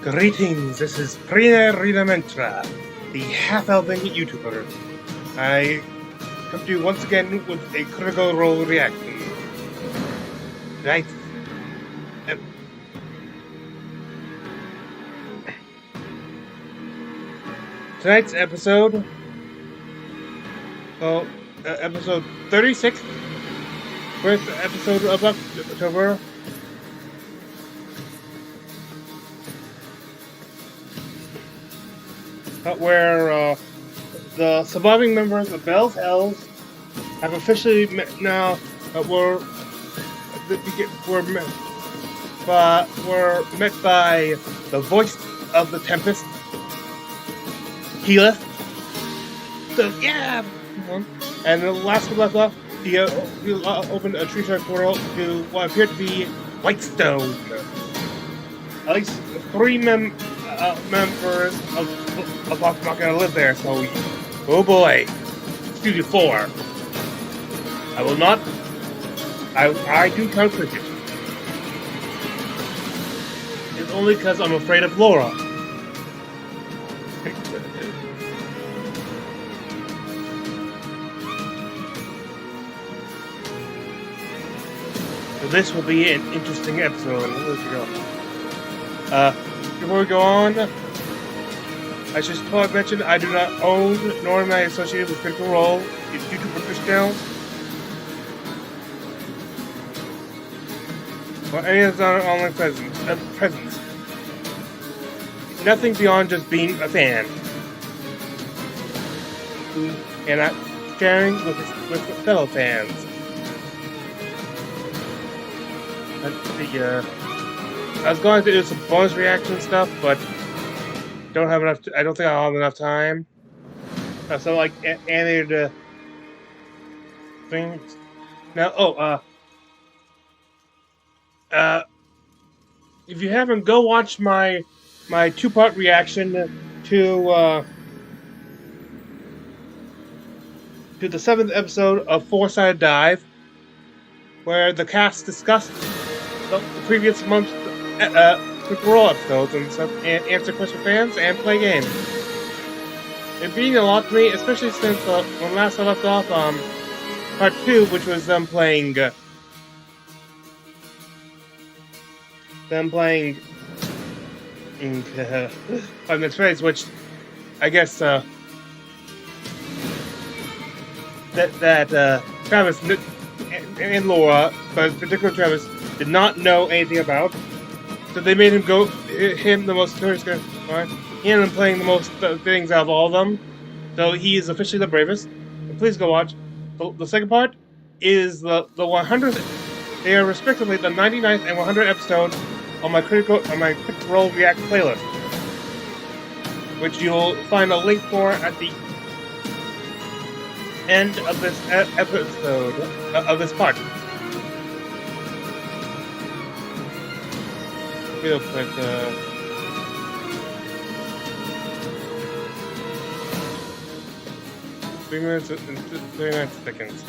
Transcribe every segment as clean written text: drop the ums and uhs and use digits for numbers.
Greetings, this is Prina Ridamentra, the half-elven YouTuber. I come to you once again with a Critical Role reaction. Tonight's episode, episode 36, first episode of October. Where the surviving members of Bell's Hells have officially met now. Were met by the voice of the Tempest, Keyleth. So yeah, and the last one left off, he opened a tree shark portal to what appeared to be Whitestone. At least 3 members of Poc-O-Pea not gonna live there, so oh boy, Studio 4. I will not. I do count cricket. It's only because I'm afraid of Laura. So this will be an interesting episode. Let's go. Before we go on, I should mention I do not own nor am I associated with Critical Role, its YouTube or Twitch channels, or any of the online presence. Nothing beyond just being a fan and not sharing with fellow fans. I was going to do some bonus reaction stuff, but don't have enough. I don't think I'll have enough time. So like animated things. Now, if you haven't, go watch my 2-part reaction to the 7th episode of Four-Sided Dive, where the cast discussed the previous month's Critical Role episodes and stuff, and answer questions from fans and play games. It means a lot to me, especially since when last I left off, part 2, which was them playing 5 Minutes Race, which I guess that Travis and Laura, but particularly Travis, did not know anything about. So they made him the most curious guy. He ended up playing the most things out of all of them. So he is officially the bravest. And please go watch. The second part is the 100th. They are respectively the 99th and 100th episode on my Critical Role React playlist, which you'll find a link for at the end of this episode of this part. Real quick, 3 minutes and 39 seconds.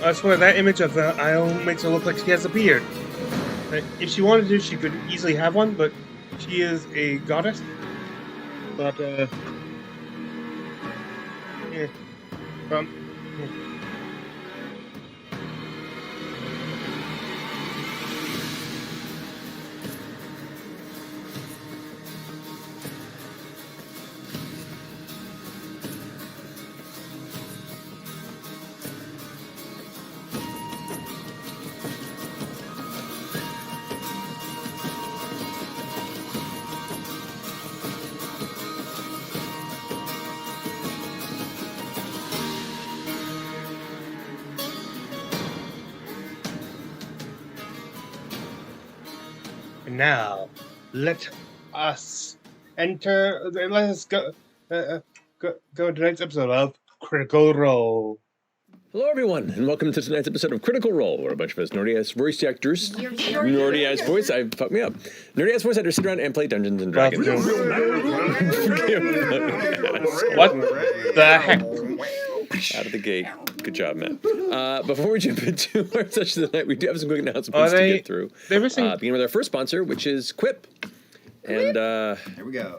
I swear, that image of Io makes her look like she has a beard. If she wanted to, she could easily have one, but she is a goddess. But, yeah. Yeah. Now, let us let us go to tonight's episode of Critical Role. Hello, everyone, and welcome to tonight's episode of Critical Role, where a bunch of us nerdy-ass voice actors, nerdy-ass voice actors sit around and play Dungeons and Dragons. What the heck? Out of the gate. Good job, man. Before we jump into our session tonight, we do have some quick announcements to get through. Beginning with our first sponsor, which is Quip. And, here we go.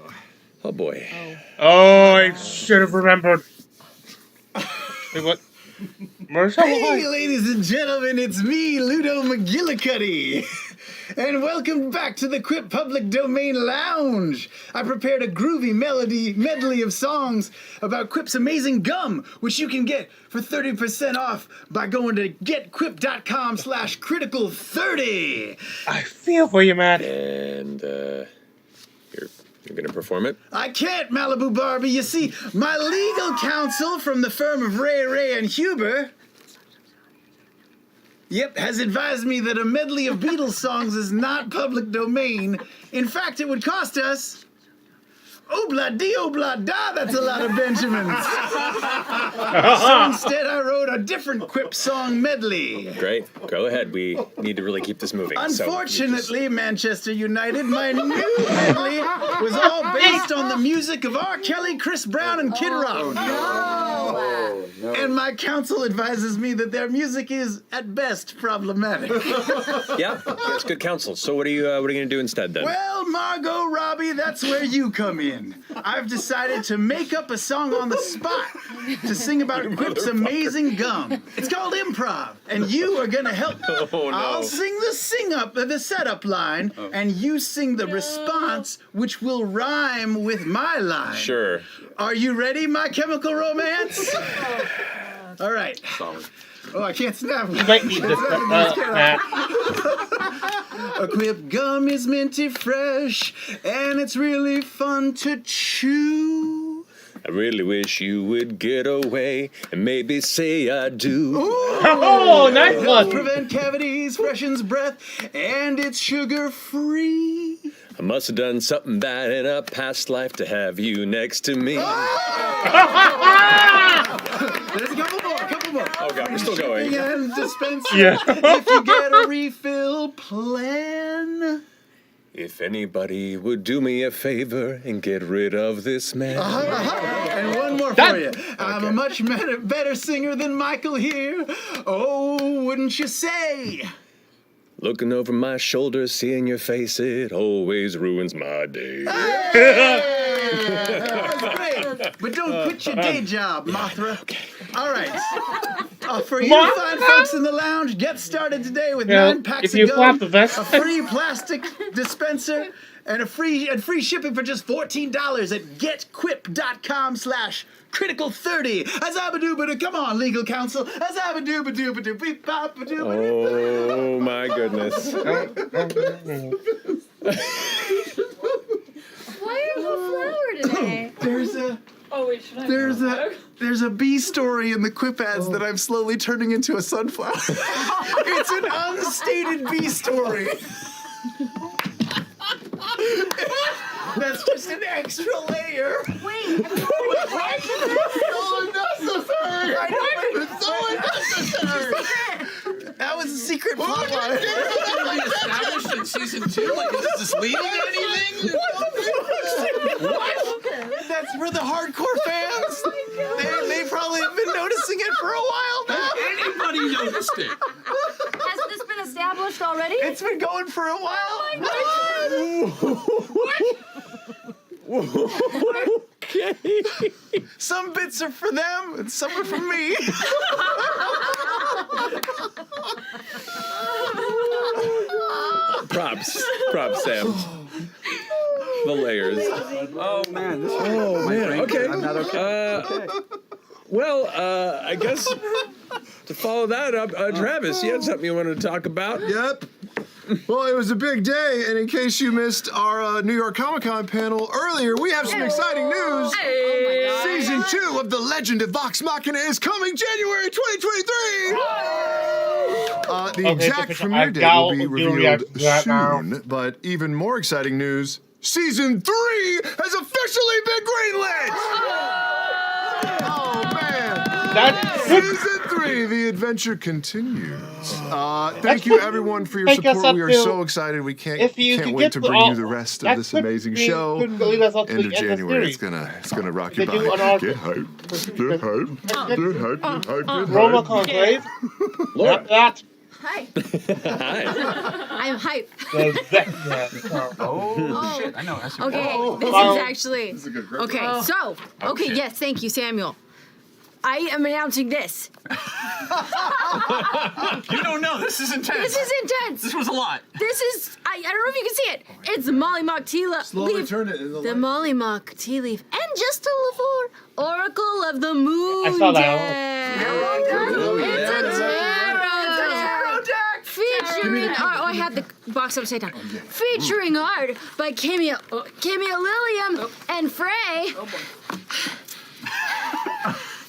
Oh, boy. Oh, I should have remembered. Wait, what? Marshall? Hey, ladies and gentlemen, it's me, Ludo McGillicuddy. And welcome back to the Quip Public Domain Lounge. I prepared a groovy medley of songs about Quip's amazing gum, which you can get for 30% off by going to getquip.com/critical30. I feel for you, Matt. And, you're going to perform it? I can't, Malibu Barbie. You see, my legal counsel from the firm of Ray and Huber, has advised me that a medley of Beatles songs is not public domain. In fact, it would cost us obla-dee, obla-da, that's a lot of Benjamins. So instead, I wrote a different Quip song medley. Great. Go ahead. We need to really keep this moving. Unfortunately, Manchester United, my new medley was all based on the music of R. Kelly, Chris Brown, and Kid Rock. No. And my counsel advises me that their music is, at best, problematic. Yeah, that's good counsel. So what are you going to do instead, then? Well, Margot Robbie, that's where you come in. I've decided to make up a song on the spot to sing about Quip's amazing gum. It's called improv, and you are going to help. Oh, no. I'll sing the setup line, and you sing the response, which will rhyme with my line. Sure. Are you ready, My Chemical Romance? All right. Solid. Oh, I can't snap. You might need this, Matt. A Quip gum is minty fresh, and it's really fun to chew. I really wish you would get away and maybe say I do. Ooh. Oh, nice one. Prevent cavities, freshens breath, and it's sugar-free. I must have done something bad in a past life to have you next to me. There's a couple more. Oh, God, we're still going. Shipping and dispensing. Yeah. If you get a refill plan. If anybody would do me a favor and get rid of this man. And one more for you. I'm a much better singer than Michael here. Oh, wouldn't you say? Looking over my shoulder, seeing your face, it always ruins my day. That was great. But don't quit your day job, Mothra. Okay. All right. For you fine folks in the lounge, get started today with 9 packs of gum, a free plastic dispenser, and free shipping for just $14 at getquip.com/critical30. Azabadoo, come on, legal counsel. Azabadoo-ba-doo-ba-doo-beep-bop-ba-doo. Oh, my goodness. Why are you flower today? There's a bee story in the Quip ads that I'm slowly turning into a sunflower. It's an unstated bee story. That's just an extra layer. Wait, So unnecessary. It's so unnecessary. That was a secret plot line. Established in season 2? Like, is this leading to anything? What? That's for the hardcore fans. They probably have been noticing it for a while now. Anybody noticed it? has this been established already? It's been going for a while. Okay. Some bits are for them, and some are for me. Props, Sam. The layers. Oh, man. Okay. I'm not okay. Well, I guess to follow that up, Travis, you had something you wanted to talk about? Yep. Well, it was a big day, and in case you missed our New York Comic-Con panel earlier, we have some exciting news. Season 2 of The Legend of Vox Machina is coming January 2023! The exact premiere date will be revealed soon, but even more exciting news, Season 3 has officially been greenlit! Oh, man. Season 3, the adventure continues. Thank you, everyone, for your support. We are so excited. We can't wait to bring you the rest of this amazing show. End of January. It's gonna rock your body. Get hype. Get hype. Get hype. Get hype. Roma Conclave. Not that. Hi. Hi. I'm hype. Oh, shit. I know. Okay, this is actually. This is a good grip. Okay, so. Okay, yes, thank you, Samuel. I am announcing this. You don't know. This is intense. This is intense. This was a lot. This is. I don't know if you can see it. It's the Molly Mock tea leaf. Slowly turn it in the light. Molly Mock tea leaf. And just a little Oracle of the Moon. I saw that. It's a tarot deck. Featuring art. Oh, I had the box upside down. Featuring art by Camia Lilium and Frey.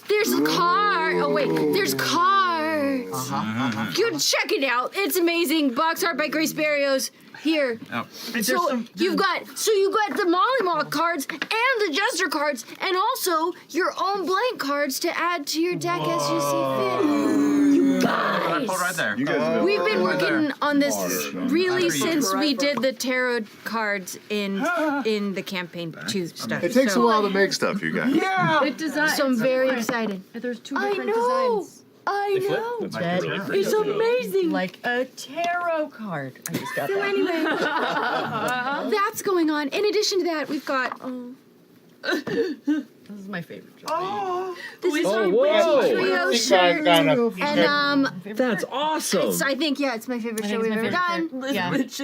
There's a card. Oh wait, there's cards. You check it out. It's amazing. Box art by Grace Barrios. Here. Oh. So you got the Molly Mock cards and the Jester cards, and also your own blank cards to add to your deck as you see fit. You guys. Hold right there. You guys We've been working on this really Right. since we did the tarot cards in the campaign 2 stuff. It takes a while to make stuff, you guys. It design. So I'm very excited. There's 2 I different know. designs. I know. That's really pretty. It's amazing. Like a tarot card. I just got So that. anyway, that's going on. In addition to that, we've got This is my favorite job. this is Oh, our whoa. Witchy Trio shirt, and That's awesome. I think it's my favorite show we've ever done. Yeah. It's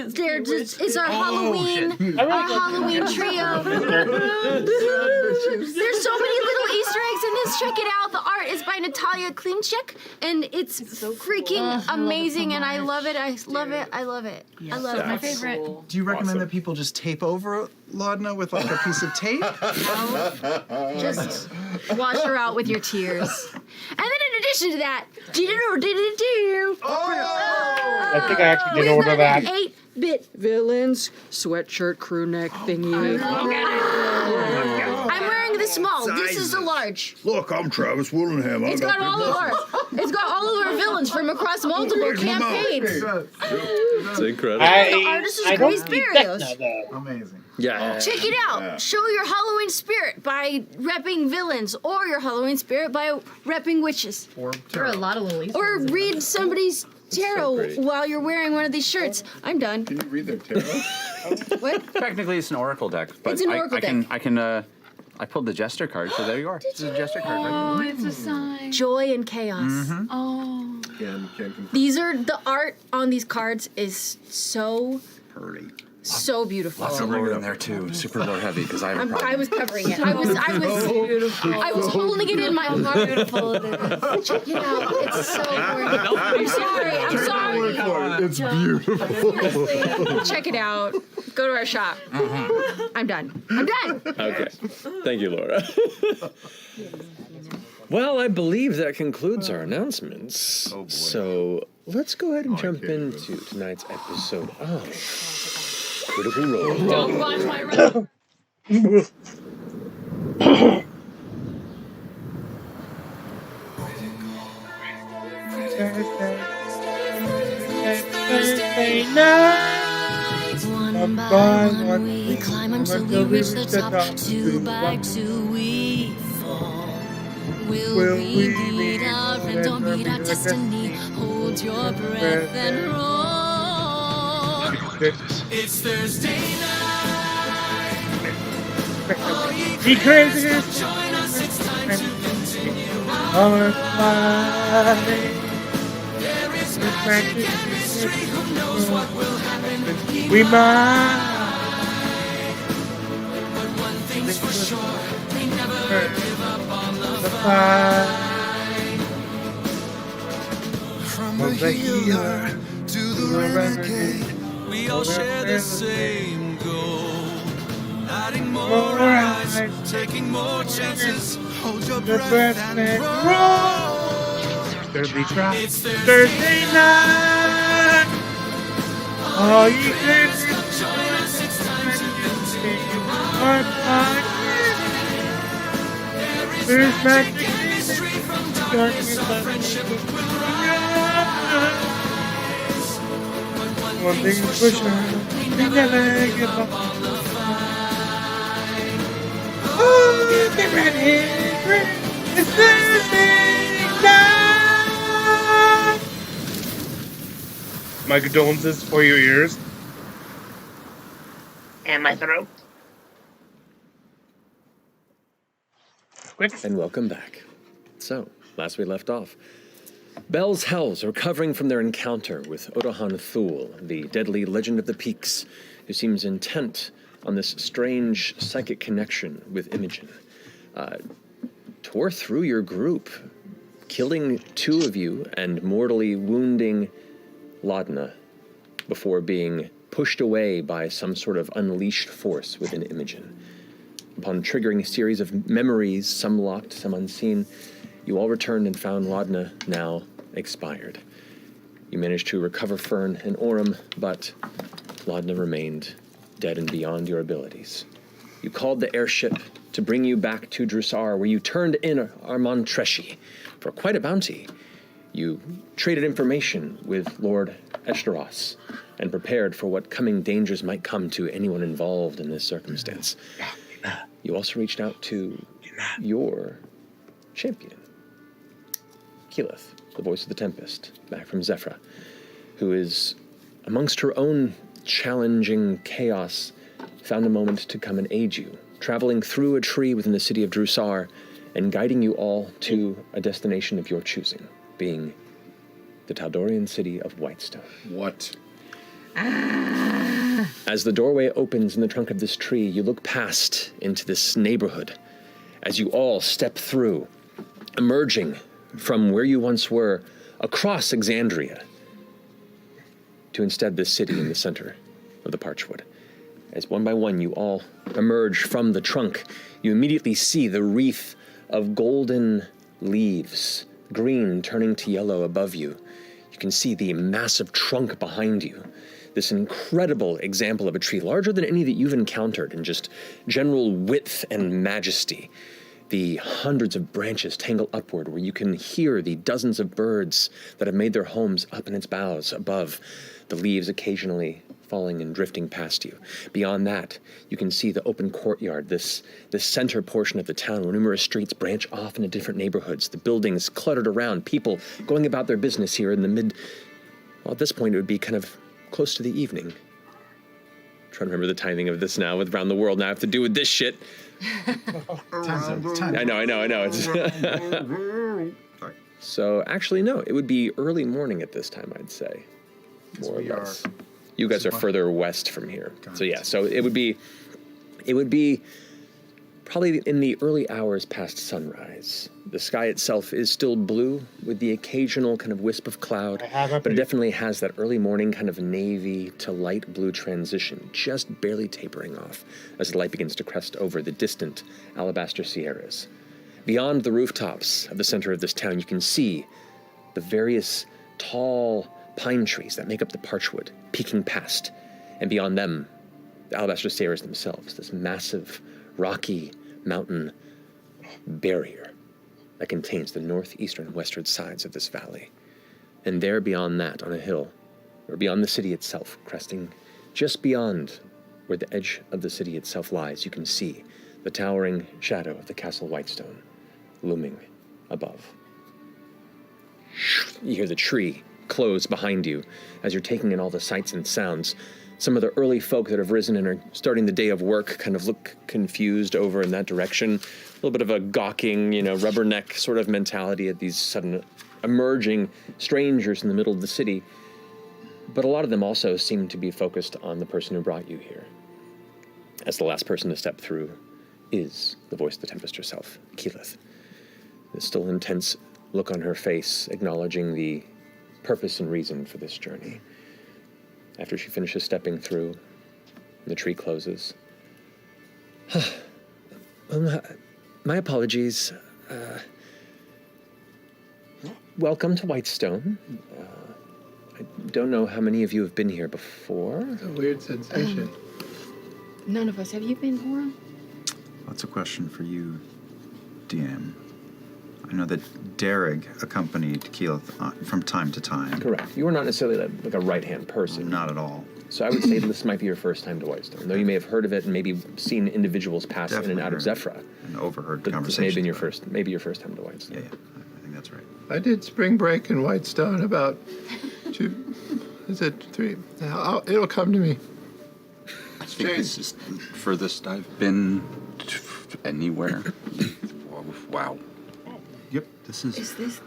our Halloween trio. There's so many little Easter eggs in this. Check it out. The art is by Natalia Klinchek, and it's freaking amazing, and I love it. I love it. I love it. I love it. My favorite. Do you recommend that people just tape over Laudna with like a piece of tape? Just wash her out with your tears. And then in addition to that, I think I actually did order that. 8-bit villains sweatshirt crew neck thingy. I'm wearing the small. This is the large. Look, I'm Travis Willingham. It's got all of our villains from across multiple campaigns. It's incredible. The artist is Grace Barrios. Amazing. Yeah. Check it out. Show your Halloween spirit by repping villains, or your Halloween spirit by repping witches. There are a lot of little Easter Or eggs. read somebody's tarot great. while you're wearing one of these shirts. I'm done. Can you read their tarot? What? Technically, it's an oracle deck, but It's an oracle deck. I pulled the jester card, so there you are. It's a jester card, right? Oh, it's a sign. Joy and chaos. Oh. These are the art on these cards is so beautiful. Lots of lore in there too. Super lore heavy because I have a problem. I was covering it. I was holding it in my heart. Beautiful. Check it out. It's so gorgeous. I'm sorry. It's beautiful. Seriously. Check it out. Go to our shop. I'm done. Okay. Thank you, Laura. Well, I believe that concludes our announcements. Oh, boy. So let's go ahead and jump into tonight's episode of Critical Role. Don't watch my room. Thursday night. One by one we climb until we reach the top. 2 by 2 we fall. Will we beat our friend or beat our destiny? Hold your breath and roll. It's Thursday night. Be crazy. Join us. It's time to continue. Our fight. There is magic and mystery. Who knows what will happen? We might. But one thing's for sure. They never give up on the fight. From the healer to the renegade, we all share the same goal. Adding more eyes, taking more chances. Hold your breath and roll. Thursday night. It's Thursday night. All you can Join us, it's time to continue heart like there's magic darkness of friendship will rise. One thing for sure, we never give up on the fight. Oh, get ready, it's Thursday night. My condolences for your ears. And my throat. And welcome back. So, last we left off, Bell's Hells are recovering from their encounter with Odahan Thule, the deadly legend of the peaks, who seems intent on this strange psychic connection with Imogen. Tore through your group, killing 2 of you and mortally wounding Laudna before being pushed away by some sort of unleashed force within Imogen. Upon triggering a series of memories, some locked, some unseen, you all returned and found Laudna now expired. You managed to recover Fern and Orem, but Laudna remained dead and beyond your abilities. You called the airship to bring you back to Drusar, where you turned in Armand Treshy for quite a bounty. You traded information with Lord Eshtaros and prepared for what coming dangers might come to anyone involved in this circumstance. You also reached out to your champion, Keyleth, the voice of the Tempest, back from Zephyra, who is, amongst her own challenging chaos, found a moment to come and aid you, traveling through a tree within the city of Drusar and guiding you all to a destination of your choosing, being the Taldorian city of Whitestone. What? As the doorway opens in the trunk of this tree, you look past into this neighborhood as you all step through, emerging from where you once were across Exandria to instead this city in the center of the Parchwood. As one by one you all emerge from the trunk, you immediately see the wreath of golden leaves, green turning to yellow above you. You can see the massive trunk behind you. This incredible example of a tree, larger than any that you've encountered in just general width and majesty. The hundreds of branches tangle upward where you can hear the dozens of birds that have made their homes up in its boughs above, the leaves occasionally falling and drifting past you. Beyond that, you can see the open courtyard, this center portion of the town where numerous streets branch off into different neighborhoods, the buildings cluttered around, people going about their business here in the well, at this point it would be kind of close to the evening. I'm trying to remember the timing of this now with Around the World. Now I have to do with this shit. I know. So actually, no, it would be early morning at this time, I'd say. More or less. You guys are further west from here. So yeah, so it would be probably in the early hours past sunrise. The sky itself is still blue with the occasional kind of wisp of cloud, but it definitely has that early morning kind of navy to light blue transition, just barely tapering off as the light begins to crest over the distant Alabaster Sierras. Beyond the rooftops of the center of this town, you can see the various tall pine trees that make up the Parchwood peeking past, and beyond them, the Alabaster Sierras themselves, this massive, rocky mountain barrier that contains the northeastern and western sides of this valley. And there beyond that, on a hill, or beyond the city itself, cresting just beyond where the edge of the city itself lies, you can see the towering shadow of the Castle Whitestone looming above. You hear the tree close behind you as you're taking in all the sights and sounds. Some of the early folk that have risen and are starting the day of work kind of look confused over in that direction. A little bit of a gawking, rubberneck sort of mentality at these sudden emerging strangers in the middle of the city. But a lot of them also seem to be focused on the person who brought you here. As the last person to step through is the voice of the Tempest herself, Keyleth. There's still an intense look on her face, acknowledging the purpose and reason for this journey. After she finishes stepping through, the tree closes. My apologies. Welcome to Whitestone. I don't know how many of you have been here before. It's a weird sensation. None of us. Have you been, Orem? That's a question for you, DM. I know that Derek accompanied Keyleth from time to time. Correct. You are not necessarily like a right-hand person. Not at all. So I would say this might be your first time to Whitestone, though you may have heard of it and maybe seen individuals pass Definitely in and out of heard Zephrah. And overheard But conversations. this may have been your about first, maybe your first time to Whitestone. it. Yeah, I think that's right. I did spring break in Whitestone about 3? It'll come to me. I think this is the furthest I've been anywhere. Wow. Yep, this is... Is this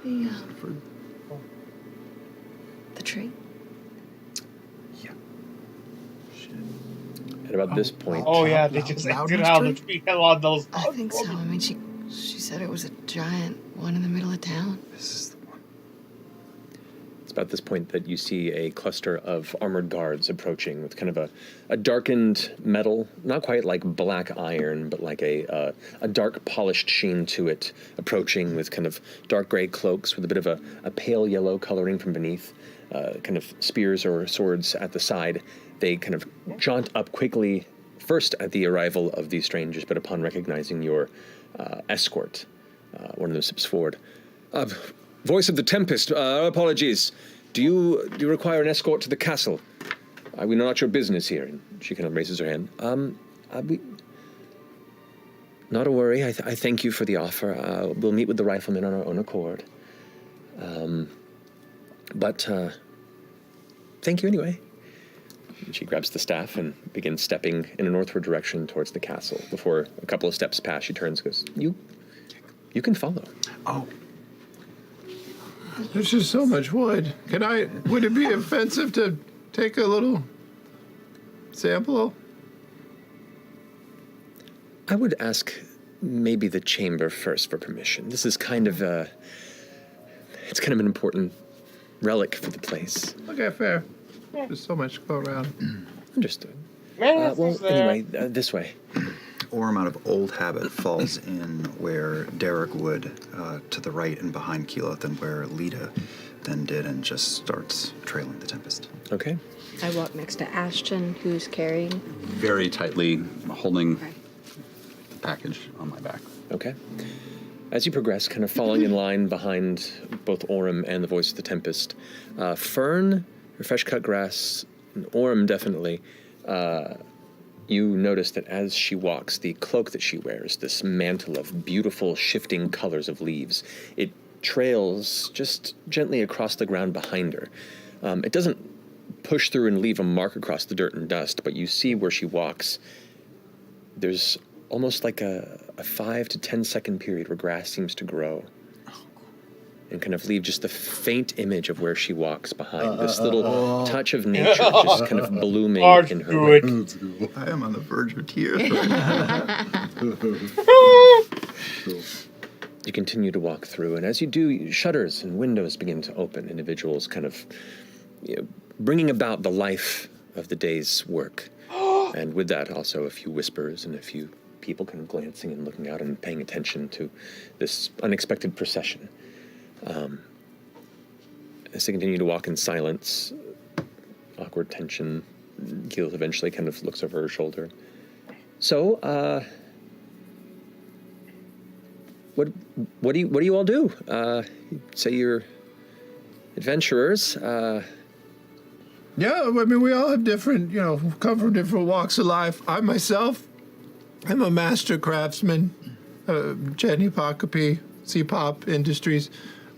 the tree? At about this point... Oh yeah, they just exited out of the tree on those. I think so. I mean, she said it was a giant one in the middle of town. This is the one. It's about this point that you see a cluster of armored guards approaching with kind of a darkened metal, not quite like black iron, but like a dark polished sheen to it, approaching with kind of dark gray cloaks with a bit of a pale yellow coloring from beneath, kind of spears or swords at the side. They kind of jaunt up quickly, first at the arrival of these strangers, but upon recognizing your escort, one of them steps forward. Voice of the Tempest, apologies. Do you require an escort to the castle? We know not your business here. And she kind of raises her hand. Not a worry. I thank you for the offer. We'll meet with the riflemen on our own accord. But thank you anyway. And she grabs the staff and begins stepping in a northward direction towards the castle. Before a couple of steps pass, she turns and goes, You can follow. Oh. There's just so much wood. Would it be offensive to take a little sample? I would ask maybe the chamber first for permission. This is kind of it's kind of an important relic for the place. Okay, fair. There's so much to go around. Understood. Well, anyway, this way. Orm, out of old habit, falls in where Derek would, to the right and behind Keyleth, and where Lita then did, and just starts trailing the Tempest. Okay. I walk next to Ashton, who's carrying. Very tightly holding the package on my back. Okay. As you progress, kind of falling in line behind both Orm and the Voice of the Tempest, Fern, or fresh cut grass, and Orm definitely, you notice that as she walks, the cloak that she wears, this mantle of beautiful shifting colors of leaves, it trails just gently across the ground behind her. It doesn't push through and leave a mark across the dirt and dust, but you see where she walks, there's almost like a 5 to 10 second period where grass seems to grow and kind of leave just a faint image of where she walks behind. This little touch of nature just kind of blooming in her wake. I am on the verge of tears. You continue to walk through, and as you do, shutters and windows begin to open, individuals kind of bringing about the life of the day's work. And with that, also a few whispers and a few people kind of glancing and looking out and paying attention to this unexpected procession. As they continue to walk in silence, awkward tension, Keyleth eventually kind of looks over her shoulder. So, what do you all do? You say you're adventurers. Yeah, I mean, we all have different, come from different walks of life. I myself, I'm a master craftsman, Jenny Poc-O-Pea, C-Pop Industries.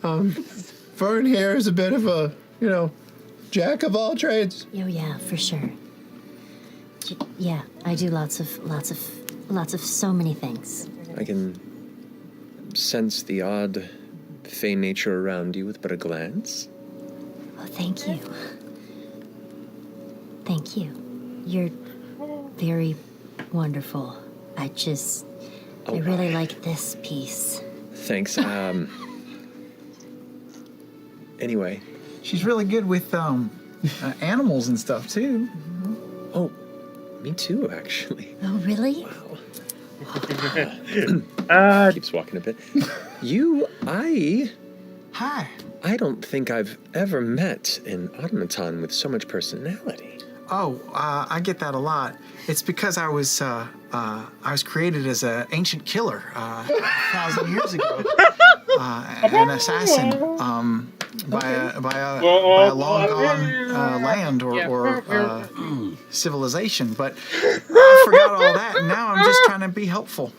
Fern here is a bit of a, jack of all trades. Oh yeah, for sure. Yeah, I do lots of so many things. I can sense the odd fey nature around you with but a glance. Oh, thank you. Thank you. You're very wonderful. I really like this piece. Thanks. Anyway. She's really good with animals and stuff, too. Oh, me too, actually. Oh, really? Wow. Keeps walking a bit. Hi. I don't think I've ever met an automaton with so much personality. Oh, I get that a lot. It's because I was I was created as an ancient killer 1,000 years ago, an assassin by a long gone land or civilization. But I forgot all that, and now I'm just trying to be helpful.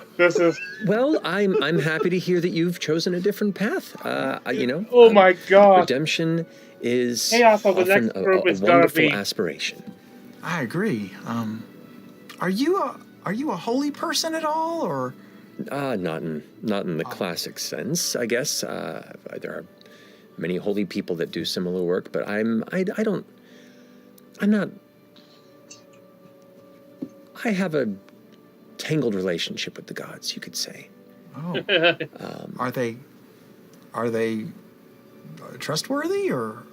Well, I'm happy to hear that you've chosen a different path. Oh my God! Redemption is Hey, also, the often next a group is gonna wonderful be- aspiration. I agree. Are you a holy person at all, or? Not in the classic sense, I guess. There are many holy people that do similar work, but I have a tangled relationship with the gods, you could say. Oh. Are they trustworthy, or?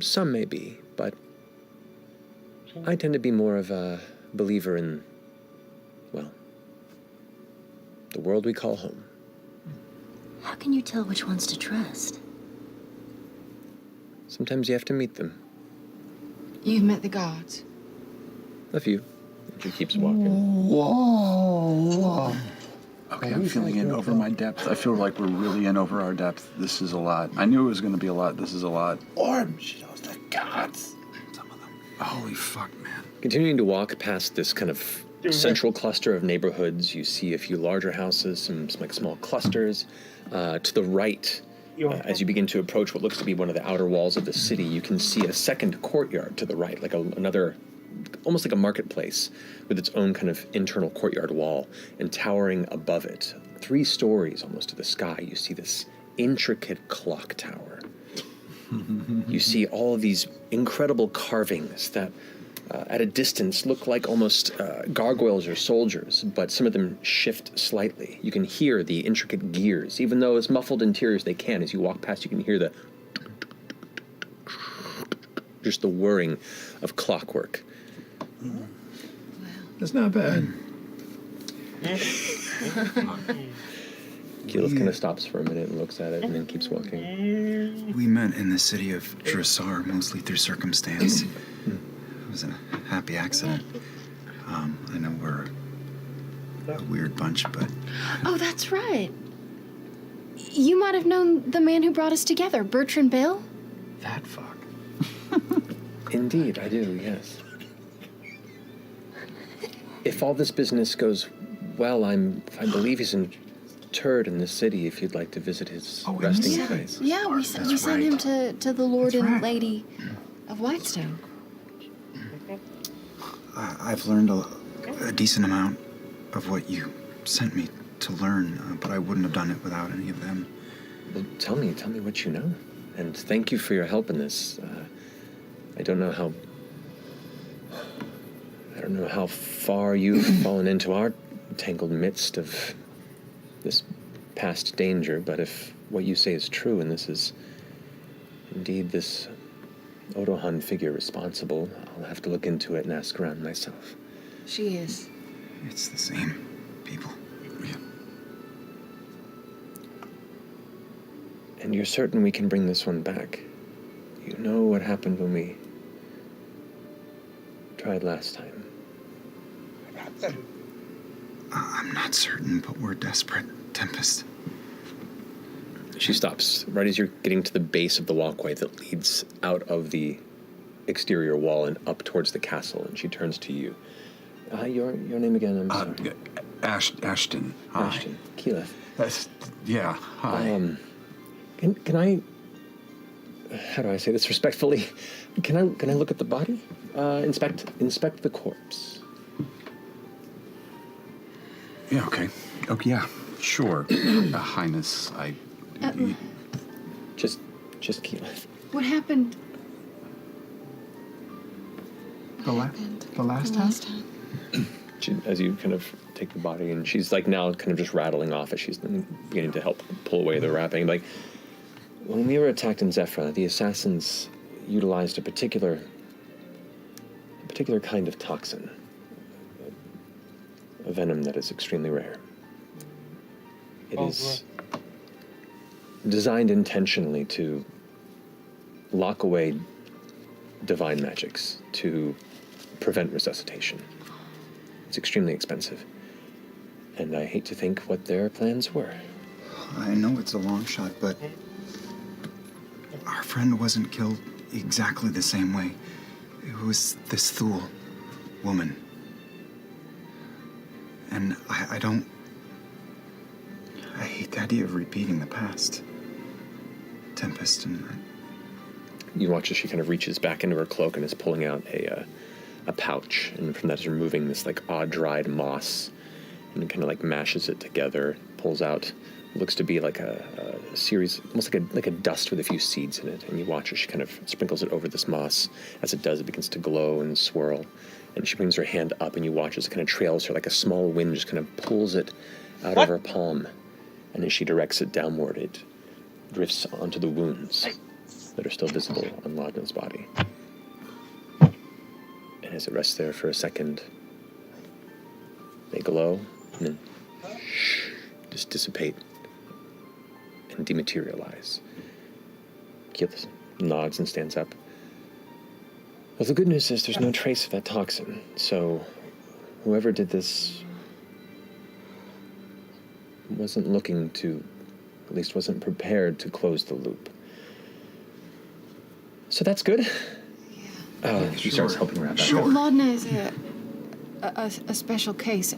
Some may be, but I tend to be more of a believer in, well, the world we call home. How can you tell which ones to trust? Sometimes you have to meet them. You've met the gods. A few. She keeps walking. Whoa. Okay, I'm feeling in over my depth. I feel like we're really in over our depth. This is a lot. I knew it was going to be a lot. This is a lot. She knows the gods. Some of them. Holy fuck, man. Continuing to walk past this kind of central cluster of neighborhoods, you see a few larger houses, some like small clusters. To the right, as you begin to approach what looks to be one of the outer walls of the city, you can see a second courtyard to the right, like another, almost like a marketplace with its own kind of internal courtyard wall. And towering above it, 3 stories almost to the sky, you see this intricate clock tower. You see all of these incredible carvings that at a distance look like almost gargoyles or soldiers, but some of them shift slightly. You can hear the intricate gears, even though as muffled interior as they can. As you walk past, you can hear just the whirring of clockwork. That's not bad. Keyleth kind of stops for a minute and looks at it and then keeps walking. We met in the city of Dressar, mostly through circumstance. It was a happy accident. I know we're a weird bunch, but... Oh, that's right. You might have known the man who brought us together, Bertrand Bill? That fuck. Indeed, I do, yes. If all this business goes well, I believe he's interred in the city if you'd like to visit his resting place. Yeah, we sent him to the Lord and Lady of Whitestone. I've learned a decent amount of what you sent me to learn, but I wouldn't have done it without any of them. Well, tell me what you know. And thank you for your help in this. I don't know how far you've fallen into our tangled midst of this past danger, but if what you say is true and this is indeed this Odohan figure responsible, I'll have to look into it and ask around myself. She is. It's the same people. Yeah. And you're certain we can bring this one back? You know what happened when we tried last time. I'm not certain, but we're desperate, Tempest. She stops right as you're getting to the base of the walkway that leads out of the exterior wall and up towards the castle, and she turns to you. Your name again? I'm sorry. Ashton. Hi. Ashton. Keyleth. Yeah. Hi. Can I? How do I say this respectfully? Can I look at the body? Inspect the corpse. Yeah. Okay. Yeah. Sure. Highness, Just Keyleth. What happened? The last time? As you kind of take the body, and she's like now kind of just rattling off as she's beginning to help pull away the wrapping. Like, when we were attacked in Zephrah, the assassins utilized a particular kind of toxin, a venom that is extremely rare. It is designed intentionally to lock away divine magics, to prevent resuscitation. It's extremely expensive. And I hate to think what their plans were. I know it's a long shot, but our friend wasn't killed exactly the same way. It was this Thule woman. And I hate the idea of repeating the past. Tempest and... You watch as she kind of reaches back into her cloak and is pulling out a pouch, and from that is removing this like odd dried moss, and kind of like mashes it together, pulls out what looks to be like a series, almost like a dust with a few seeds in it, and you watch as she kind of sprinkles it over this moss. As it does, it begins to glow and swirl, and she brings her hand up, and you watch as it kind of trails her like a small wind just kind of pulls it out of her palm, and as she directs it downward, it drifts onto the wounds that are still visible on Laudna's body. And as it rests there for a second, they glow and then just dissipate and dematerialize. Keyleth nods and stands up. Well, the good news is there's no trace of that toxin, so whoever did this wasn't looking to, at least wasn't prepared to close the loop. So that's good. She starts helping wrap that up. Laudna is a special case.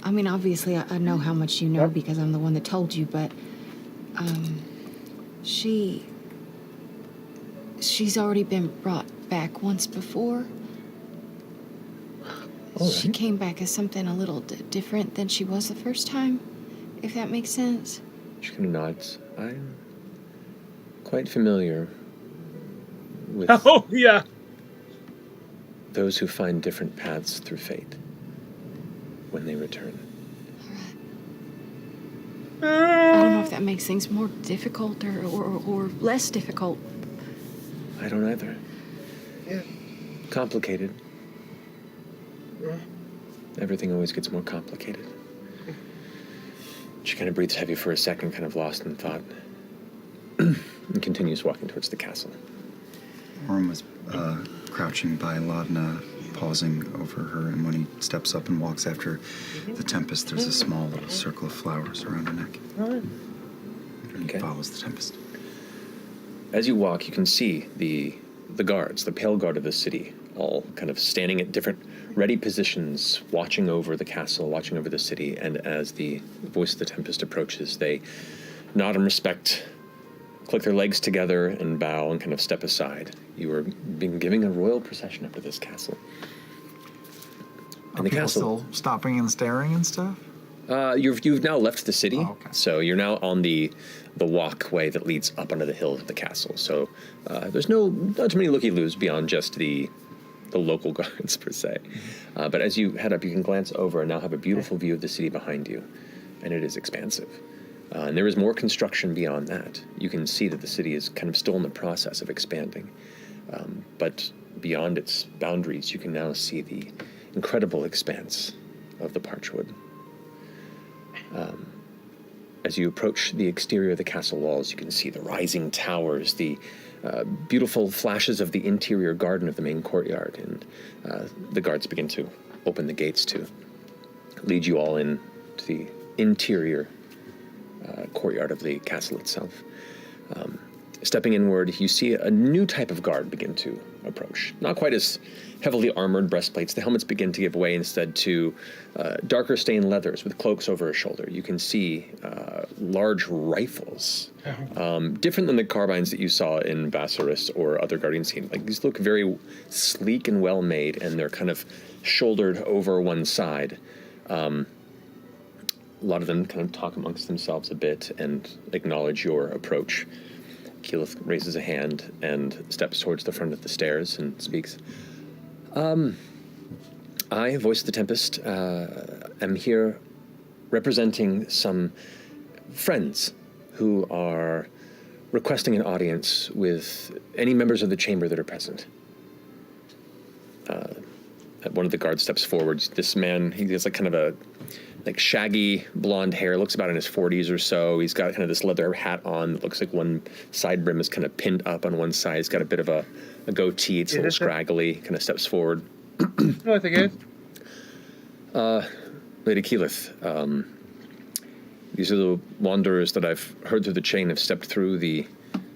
I mean, obviously, I know how much you know because I'm the one that told you, but she's already been brought back once before. Right. She came back as something a little different than she was the first time, if that makes sense. She kind of nods. I'm quite familiar with those who find different paths through fate when they return. I don't know if that makes things more difficult or less difficult. I don't either. Yeah. Complicated. Everything always gets more complicated. She kind of breathes heavy for a second, kind of lost in thought, and continues walking towards the castle. Orm was crouching by Laudna, pausing over her, and when he steps up and walks after the Tempest, there's a small little circle of flowers around her neck. And he follows the Tempest. As you walk, you can see the guards, the pale guard of the city, all kind of standing at different ready positions, watching over the castle, watching over the city, and as the voice of the Tempest approaches, they nod in respect, click their legs together, and bow and kind of step aside. You are being giving a royal procession up to this castle. Are people still stopping and staring and stuff? You've now left the city, okay. So you're now on the walkway that leads up onto the hill of the castle. So there's not too many looky-loos beyond just the local guards per se. But as you head up, you can glance over and now have a beautiful view of the city behind you, and it is expansive. And there is more construction beyond that. You can see that the city is kind of still in the process of expanding. But beyond its boundaries, you can now see the incredible expanse of the Parchwood. As you approach the exterior of the castle walls, you can see the rising towers, the beautiful flashes of the interior garden of the main courtyard, and the guards begin to open the gates to lead you all in to the interior courtyard of the castle itself. Stepping inward, you see a new type of guard begin to approach. Not quite as heavily armored breastplates. The helmets begin to give way instead to darker stained leathers with cloaks over her shoulder. You can see large rifles, different than the carbines that you saw in Bassaris or other Guardian scene. Like, these look very sleek and well made, and they're kind of shouldered over one side. A lot of them kind of talk amongst themselves a bit and acknowledge your approach. Keyleth raises a hand and steps towards the front of the stairs and speaks. I, Voice of the Tempest, am here representing some friends who are requesting an audience with any members of the chamber that are present. One of the guards steps forward. This man, he has like kind of a shaggy blonde hair, looks about in his 40s or so. He's got kind of this leather hat on that looks like one side brim is kind of pinned up on one side. He's got a bit of a goatee. It's a little scraggly. Kind of steps forward. No, I think it is. Lady Keyleth, these are the wanderers that I've heard through the chain have stepped through the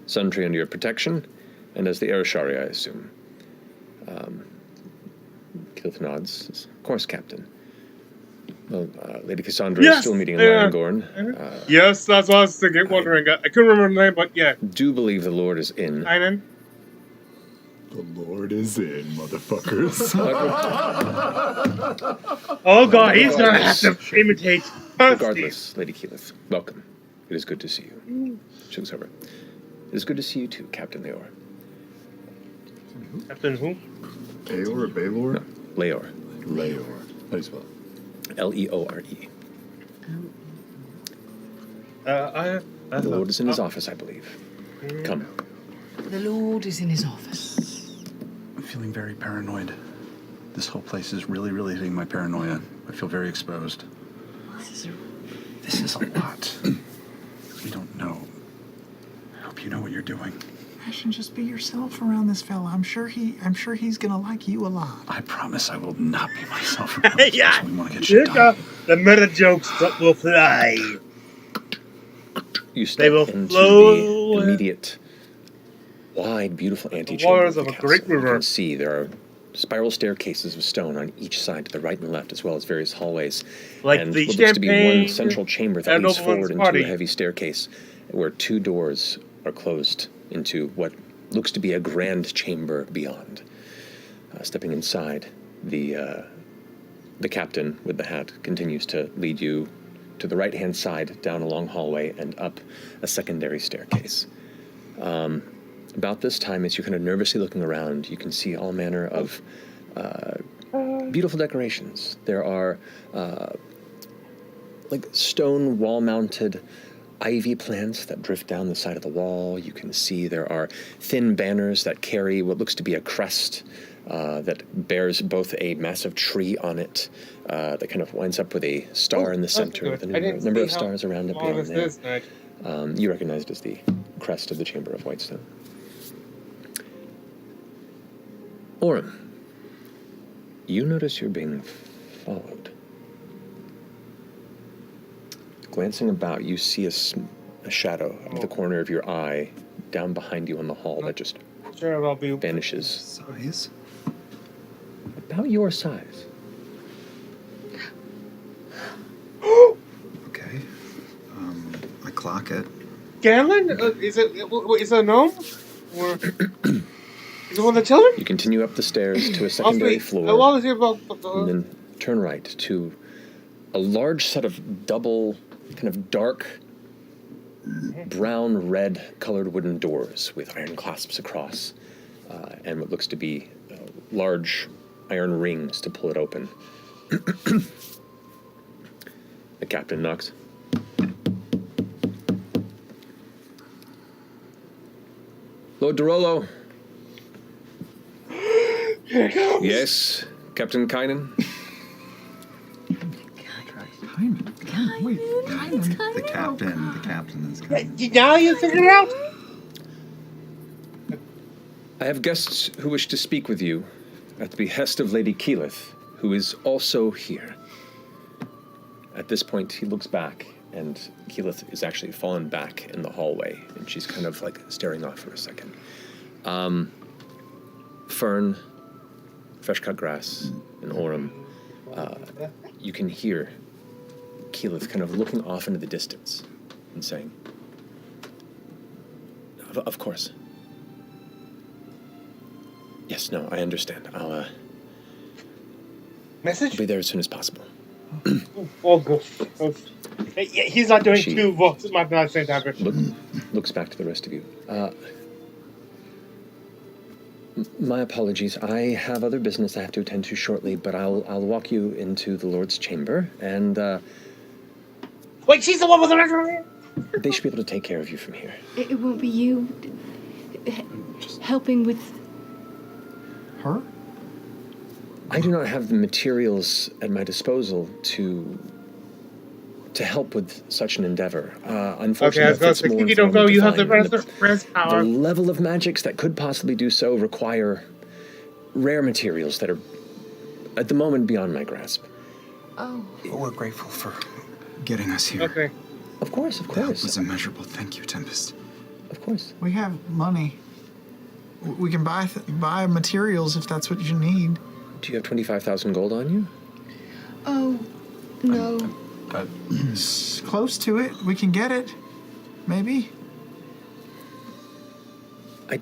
Sun Tree under your protection, and as the Ereshari, I assume. Keyleth nods. Of course, Captain. Well, Lady Cassandra is still meeting in Lanagorn. Yes, that's what I was thinking, wondering. I couldn't remember the name, but yeah. Do believe the Lord is in. Einen. The Lord is in, motherfuckers. Oh god, he's gonna have to imitate. Regardless, Lady Keyleth, welcome. It is good to see you. She looks over. It is good to see you too, Captain Leor. Captain who? Aor or Baylor? No, Leor. Leor. How do you spell it? Leore. The Lord is in his office, I believe. Come. The Lord is in his office. I'm feeling very paranoid. This whole place is really, really hitting my paranoia. I feel very exposed. This is a lot. We don't know. I hope you know what you're doing. Ashton, just be yourself around this fella. I'm sure he's gonna like you a lot. I promise I will not be myself around this Yeah. person. We want to get shit done. The meta jokes that will fly. You step will into flow. the immediate, wide, beautiful antechamber. waters of the a great castle. river. You can see there are spiral staircases of stone on each side, to the right and left, as well as various hallways. Like and the what looks to be one champagne central chamber that and leads Nobleman's forward into party. a heavy staircase, where two doors are closed into what looks to be a grand chamber beyond. Stepping inside, the captain with the hat continues to lead you to the right-hand side, down a long hallway, and up a secondary staircase. About this time, as you're kind of nervously looking around, you can see all manner of beautiful decorations. There are like stone wall-mounted ivy plants that drift down the side of the wall. You can see there are thin banners that carry what looks to be a crest that bears both a massive tree on it that kind of winds up with a star in the center with a number of stars around it beyond there. You recognize it as the crest of the Chamber of Whitestone. Orym, you notice you're being followed. Glancing about, you see a shadow out of the corner of your eye down behind you in the hall that just vanishes. Size? About your size. Okay. I clock it. Ganlin? Is it a gnome? Or is it one of the children? You continue up the stairs to a secondary floor, and then turn right to a large set of double, kind of dark, brown-red colored wooden doors with iron clasps across, and what looks to be large iron rings to pull it open. The captain knocks. Lord Dorolo. Yes, Captain Kynan. The captain is coming. Now you figured it out? I have guests who wish to speak with you at the behest of Lady Keyleth, who is also here. At this point, he looks back, and Keyleth is actually fallen back in the hallway, and she's kind of like staring off for a second. Fern, fresh-cut grass, and Orym, you can hear Keyleth kind of looking off into the distance and saying, Of course. Yes, no, I understand. I'll be there as soon as possible. Oh, good. He's not doing two votes at the same time. Looks back to the rest of you. My apologies. I have other business I have to attend to shortly, but I'll walk you into the Lord's chamber, and wait, she's the one with the red. They should be able to take care of you from here. It won't be you helping with her? I do not have the materials at my disposal to help with such an endeavor. Unfortunately, if you don't go, you have the rest power. The level of magics that could possibly do so require rare materials that are, at the moment, beyond my grasp. Oh. Well, we're grateful for getting us here. Okay. Of course, of The help course. was immeasurable. Thank you, Tempest. Of course. We have money. We can buy materials if that's what you need. Do you have 25,000 gold on you? Oh, no. Close to it. We can get it. Maybe. I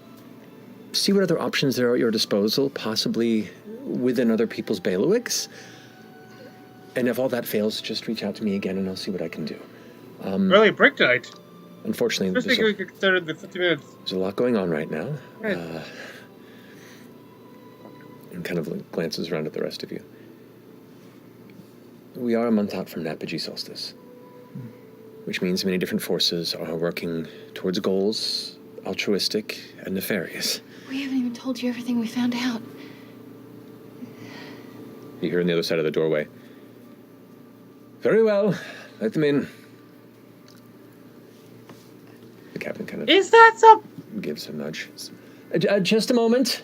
see what other options there are at your disposal, possibly within other people's bailiwicks. And if all that fails, just reach out to me again and I'll see what I can do. Early break night. Unfortunately, First thing we could start the 50 minutes. there's a lot going on right now. Right. And kind of glances around at the rest of you. We are a month out from Apogee Solstice, which means many different forces are working towards goals, altruistic and nefarious. We haven't even told you everything we found out. You hear on the other side of the doorway. Very well, let them in. The captain kind of Is that so? gives a nudge. Just a moment.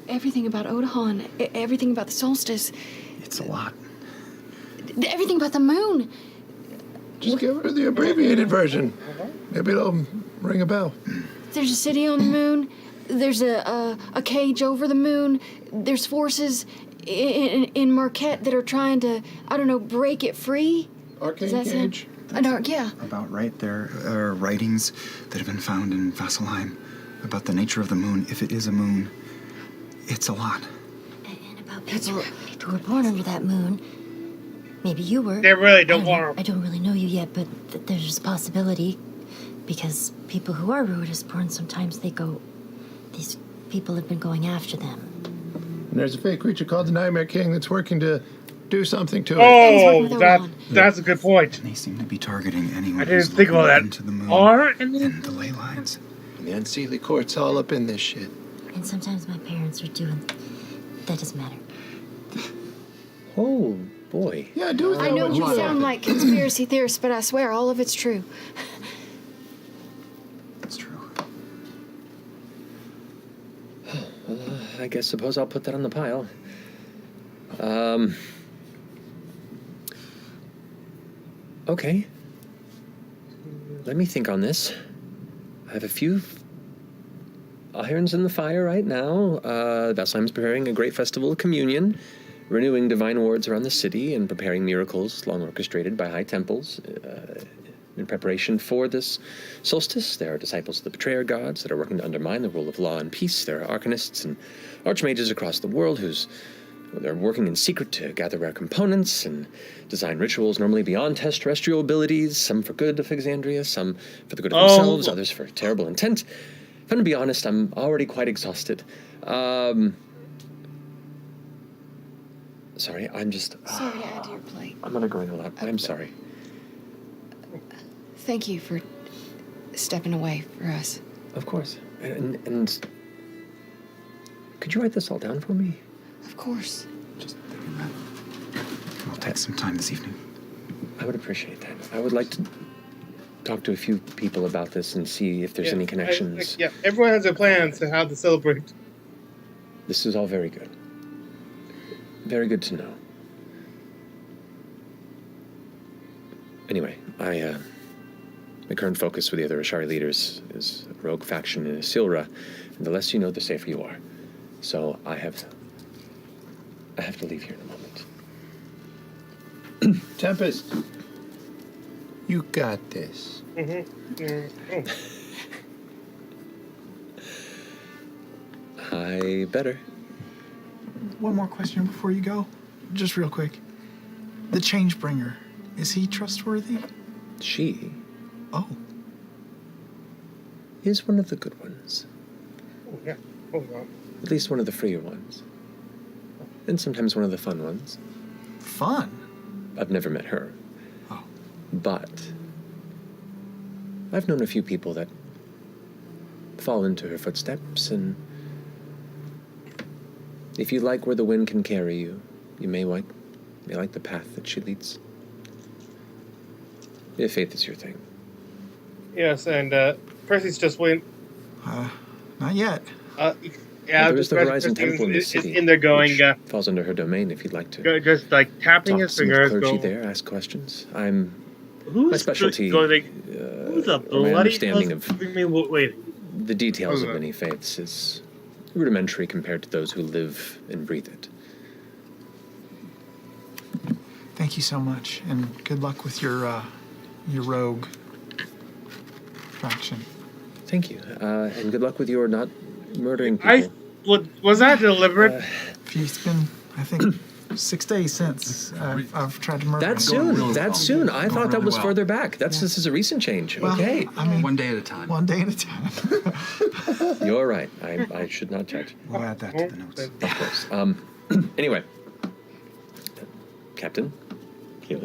Everything about Odahan, everything about the solstice, It's a lot. everything about the moon. Just give her the abbreviated version. Maybe it'll ring a bell. There's a city on the moon. There's a cage over the moon. There's forces in Marquette that are trying to, I don't know, break it free. Arcane Does that sound- cage. Yeah. About right. There are writings that have been found in Vex'ahlia about the nature of the moon. If it is a moon, it's a lot. And about people who were born under that moon. Maybe you were. They really don't want I don't really know you yet, but there's a possibility. Because people who are Ruidus born, sometimes they go... These people have been going after them. And there's a fake creature called the Nightmare King that's working to do something to it. Oh, that's a good point. And they seem to be targeting anyone I didn't who's think about looking that. into the moon And the ley lines. And the Unseelie Court's all up in this shit. And sometimes my parents are doing... That doesn't matter. Oh, boy. Yeah, do it. I know you sound like conspiracy theorists, but I swear all of it's true. It's true. I guess suppose I'll put that on the pile. Okay. Let me think on this. I have a few irons in the fire right now. Vex'ahlia's preparing a great festival of communion, renewing divine wards around the city, and preparing miracles long orchestrated by high temples. In preparation for this solstice, there are disciples of the betrayer gods that are working to undermine the rule of law and peace. There are arcanists and archmages across the world they're working in secret to gather rare components and design rituals normally beyond terrestrial abilities, some for good of Vex'ahlia, some for the good of themselves, others for terrible intent. If I'm going to be honest, I'm already quite exhausted. Sorry, I'm just... Sorry to add to your plate. I'm undergoing a lot. I'm sorry. Thank you for stepping away for us. Of course. And could you write this all down for me? Of course. Just thinking that we'll take some time this evening. I would appreciate that. I would like to talk to a few people about this and see if there's any connections. Everyone has their plans to how to celebrate. This is all very good. Very good to know. Anyway, my current focus with the other Ashari leaders is a rogue faction in Isilra, and the less you know, the safer you are. So I have to leave here in a moment. Tempest, you got this. I better. One more question before you go. Just real quick. The Changebringer, is he trustworthy? She Oh. is one of the good ones. Oh, yeah. Oh, wow. At least one of the freer ones. And sometimes one of the fun ones. Fun? I've never met her. Oh. But I've known a few people that fall into her footsteps, and if you like where the wind can carry you, you may like the path that she leads. If faith is your thing. Yes, and Percy's just went. Not yet. Yeah, there's the Horizon Temple in the is city. in there going, which falls under her domain if you'd like to. just like tapping Talk his to some fingers. clergy Going, there, ask questions. my who's specialty, who's the or my bloody understanding of wait. the details of Who's that? many faiths is rudimentary compared to those who live and breathe it. Thank you so much, and good luck with your rogue faction. Thank you, and good luck with your not murdering people. Was that deliberate? It's been, I think, 6 days since I've tried to murder him. That's soon. I thought that was further back. This is a recent change. Well, okay. I mean, one day at a time. One day at a time. You're right. I should not judge. We'll add that to the notes. Of course. Anyway, Captain.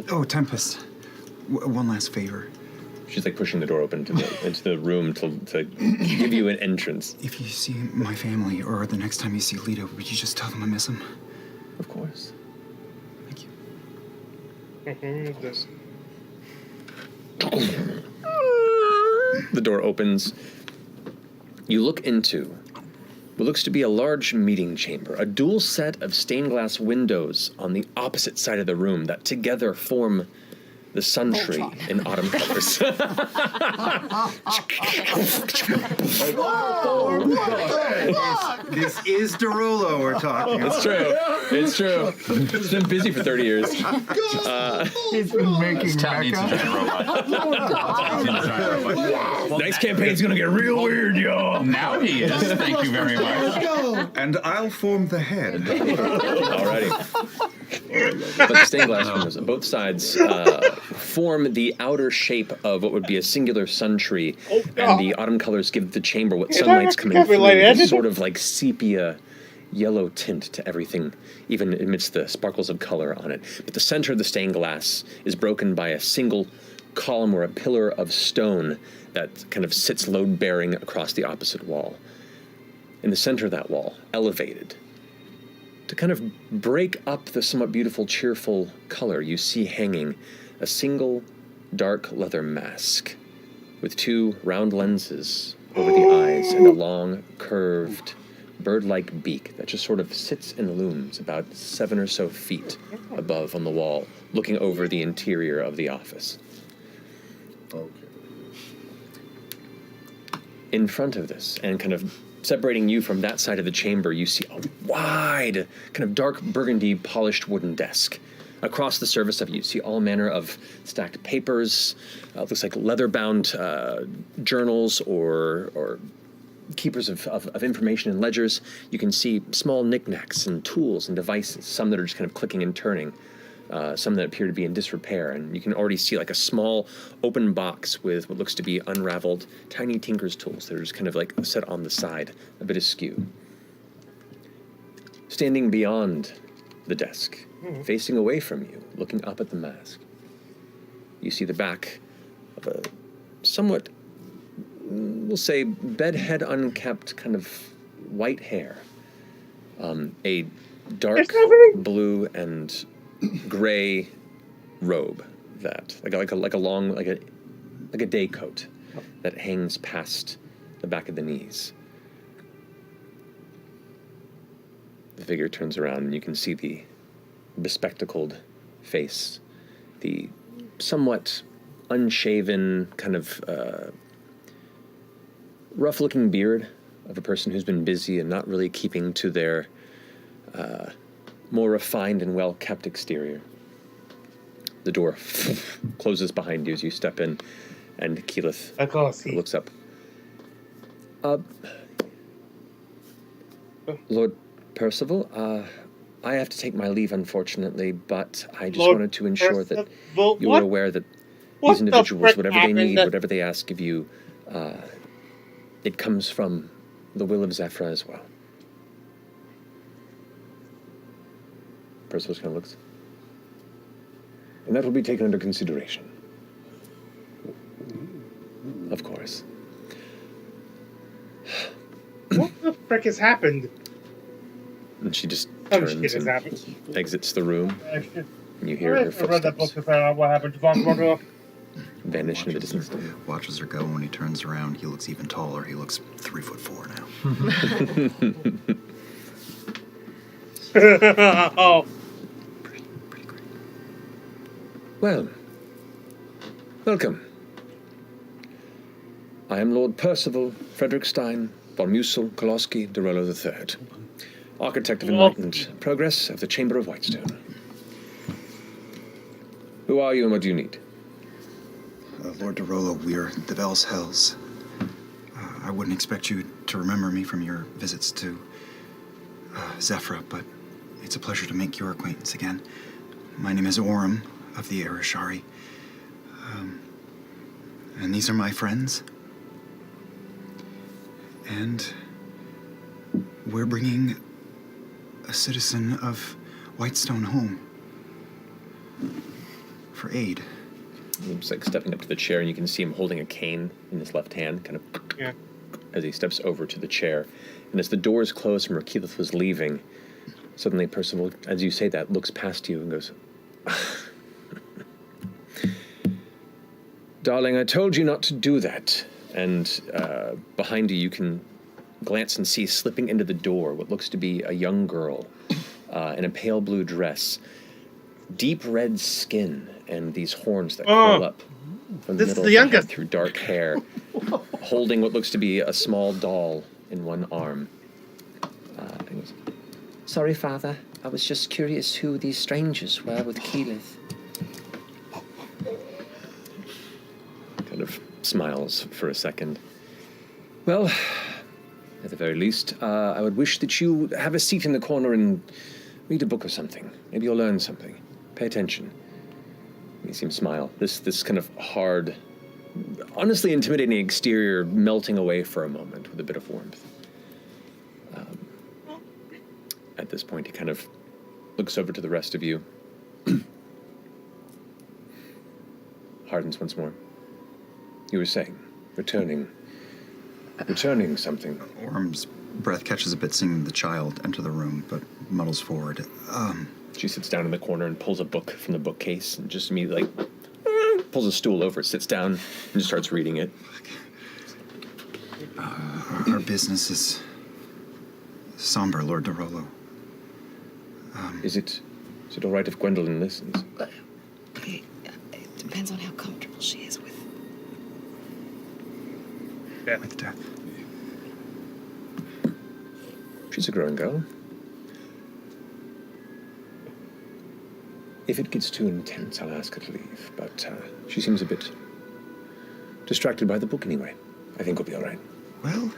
Oh, Tempest. One last favor. She's like pushing the door open into the room to give you an entrance. If you see my family, or the next time you see Lito, would you just tell them I miss him? Of course. Thank you. The door opens. You look into what looks to be a large meeting chamber, a dual set of stained glass windows on the opposite side of the room that together form the sun tree in autumn colors. This is Derulo we're talking about. It's true. It's true. It's been busy for 30 years. He's been making Next campaign's gonna get real weird, y'all. Now he is. Thank you very much. And I'll form the head. Alrighty. But the stained glass windows on both sides form the outer shape of what would be a singular sun tree, and the autumn colors give the chamber what sunlight's coming through, this sort of like sepia yellow tint to everything, even amidst the sparkles of color on it. But the center of the stained glass is broken by a single column or a pillar of stone that kind of sits load-bearing across the opposite wall. In the center of that wall, elevated, to kind of break up the somewhat beautiful, cheerful color, you see hanging a single dark leather mask with two round lenses over the eyes and a long, curved, bird-like beak that just sort of sits and looms about 7 or so feet above on the wall, looking over the interior of the office. Okay. In front of this, and kind of separating you from that side of the chamber, you see a wide, kind of dark burgundy polished wooden desk. Across the surface of it, you see all manner of stacked papers, looks like leather-bound journals or keepers of information and ledgers. You can see small knickknacks and tools and devices, some that are just kind of clicking and turning, some that appear to be in disrepair, and you can already see like a small open box with what looks to be unraveled tiny tinker's tools that are just kind of like set on the side, a bit askew. Standing beyond the desk, facing away from you, looking up at the mask, you see the back of a somewhat, we'll say, bedhead unkept kind of white hair, a dark blue and gray robe that like a long like a day coat that hangs past the back of the knees. The figure turns around and you can see the bespectacled face, the somewhat unshaven, kind of rough-looking beard of a person who's been busy and not really keeping to their more refined and well-kept exterior. The door closes behind you as you step in, and Keyleth looks up. Lord Percival, I have to take my leave, unfortunately, but I just wanted to ensure that you were aware that these individuals, whatever they need, whatever they ask of you, it comes from the will of Zephyr as well. Percival kind of looks. And that will be taken under consideration. Of course. What the frick has happened? And she just turns and exits the room. And you hear her I read that book footsteps. to find out what happened to Von Morgoth. vanish into the distance. Watches her go. When he turns around, he looks even taller. He looks 3'4" now. Oh. Pretty great. Well, welcome. I am Lord Percival Frederick Stein von Musel Koloski de Rollo III, architect of enlightened progress of the Chamber of Whitestone. Who are you and what do you need? Lord de Rollo, we're the Vels Hells. I wouldn't expect you to remember me from your visits to Zephyra, but it's a pleasure to make your acquaintance again. My name is Orem of the Arashari. And these are my friends. And we're bringing a citizen of Whitestone home for aid. He's like stepping up to the chair, and you can see him holding a cane in his left hand, kind of as he steps over to the chair. And as the doors close and Rakilith was leaving, suddenly Percival, as you say that, looks past you and goes, "Darling, I told you not to do that." And behind you, you can glance and see slipping into the door what looks to be a young girl in a pale blue dress, deep red skin, and these horns that curl up from the middle of the head through dark hair, holding what looks to be a small doll in one arm. And goes, "Sorry, Father. I was just curious who these strangers were with Keyleth." Kind of smiles for a second. "Well, at the very least, I would wish that you have a seat in the corner and read a book or something. Maybe you'll learn something. Pay attention." You see him smile. This kind of hard, honestly intimidating exterior melting away for a moment with a bit of warmth. At this point, he kind of looks over to the rest of you. Hardens once more. "You were saying, returning something." Orm's breath catches a bit, seeing the child enter the room, but muddles forward. She sits down in the corner and pulls a book from the bookcase and just immediately pulls a stool over, sits down, and just starts reading it. Our business is somber, Lord de Rollo. Is it all right if Gwendolyn listens? It depends on how comfortable she is with death. She's a growing girl. If it gets too intense, I'll ask her to leave, but she seems a bit distracted by the book anyway. I think we'll be all right. Well,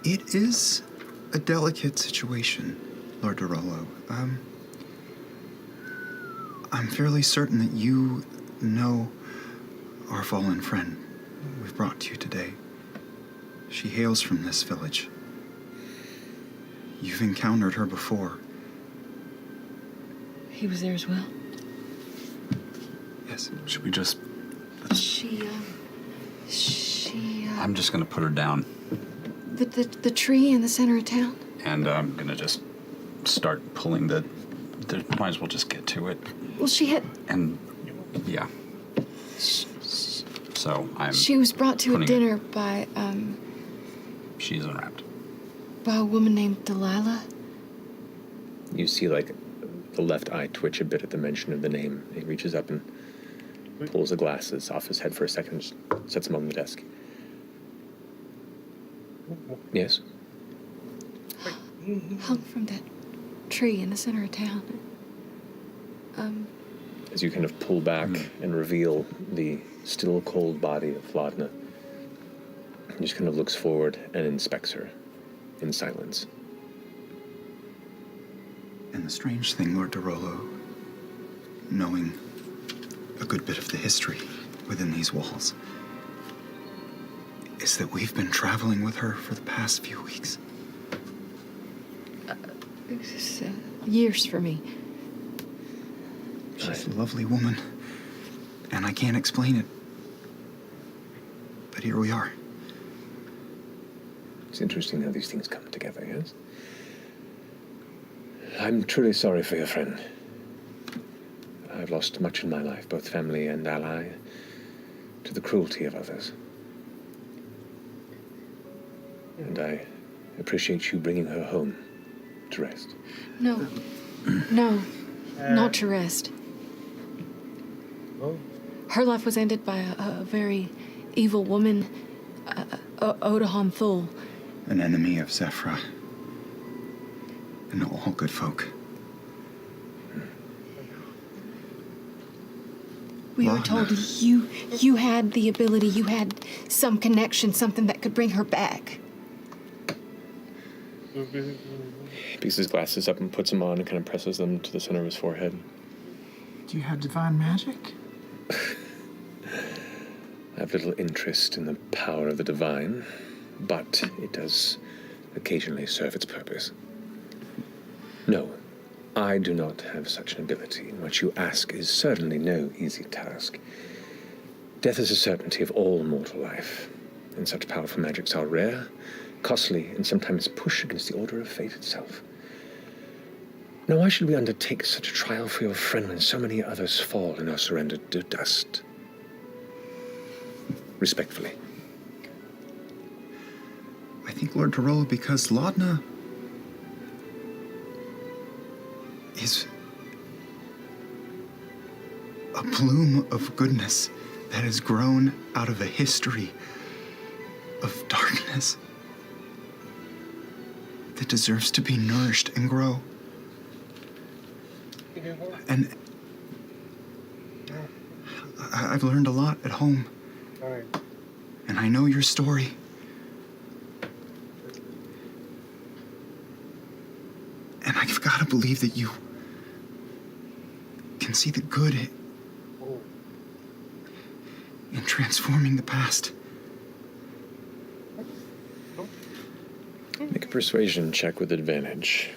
it is a delicate situation, Lord de Rollo. I'm fairly certain that you know our fallen friend we've brought to you today. She hails from this village. You've encountered her before. He was there as well. Yes. Should we just... I'm just going to put her down. The tree in the center of town? And I'm going to just start pulling the... Might as well just get to it. Well, she had... And, yeah. So I'm... She was brought to a dinner by, She's unwrapped. by a woman named Delilah. You see, like, the left eye twitch a bit at the mention of the name. He reaches up and pulls the glasses off his head for a second and just sets them on the desk. Yes? Hung from that tree in the center of town. As you kind of pull back and reveal the still cold body of Vladna, he just kind of looks forward and inspects her in silence. And the strange thing, Lord de Rollo, knowing a good bit of the history within these walls, is that we've been traveling with her for the past few weeks. It's, years for me. She's a lovely woman, and I can't explain it. But here we are. It's interesting how these things come together, yes? I'm truly sorry for your friend. I've lost much in my life, both family and ally. to the cruelty of others. And I appreciate you bringing her home to rest. No. No. Not to rest. Oh. Her life was ended by a very evil woman, Odahan Thul. An enemy of Zephyra. And all good folk. We were told you had the ability, you had some connection, something that could bring her back. He picks his glasses up and puts them on and kind of presses them to the center of his forehead. Do you have divine magic? I have little interest in the power of the divine, but it does occasionally serve its purpose. No, I do not have such an ability. What you ask is certainly no easy task. Death is a certainty of all mortal life, and such powerful magics are rare, costly, and sometimes push against the order of fate itself. Now, why should we undertake such a trial for your friend when so many others fall and are surrendered to dust? Respectfully. I think, Lord Tarola, because Laudna is a bloom of goodness that has grown out of a history of darkness that deserves to be nourished and grow. And I've learned a lot at home. And I know your story. And I've got to believe that you can see the good in transforming the past. Make a persuasion check with advantage.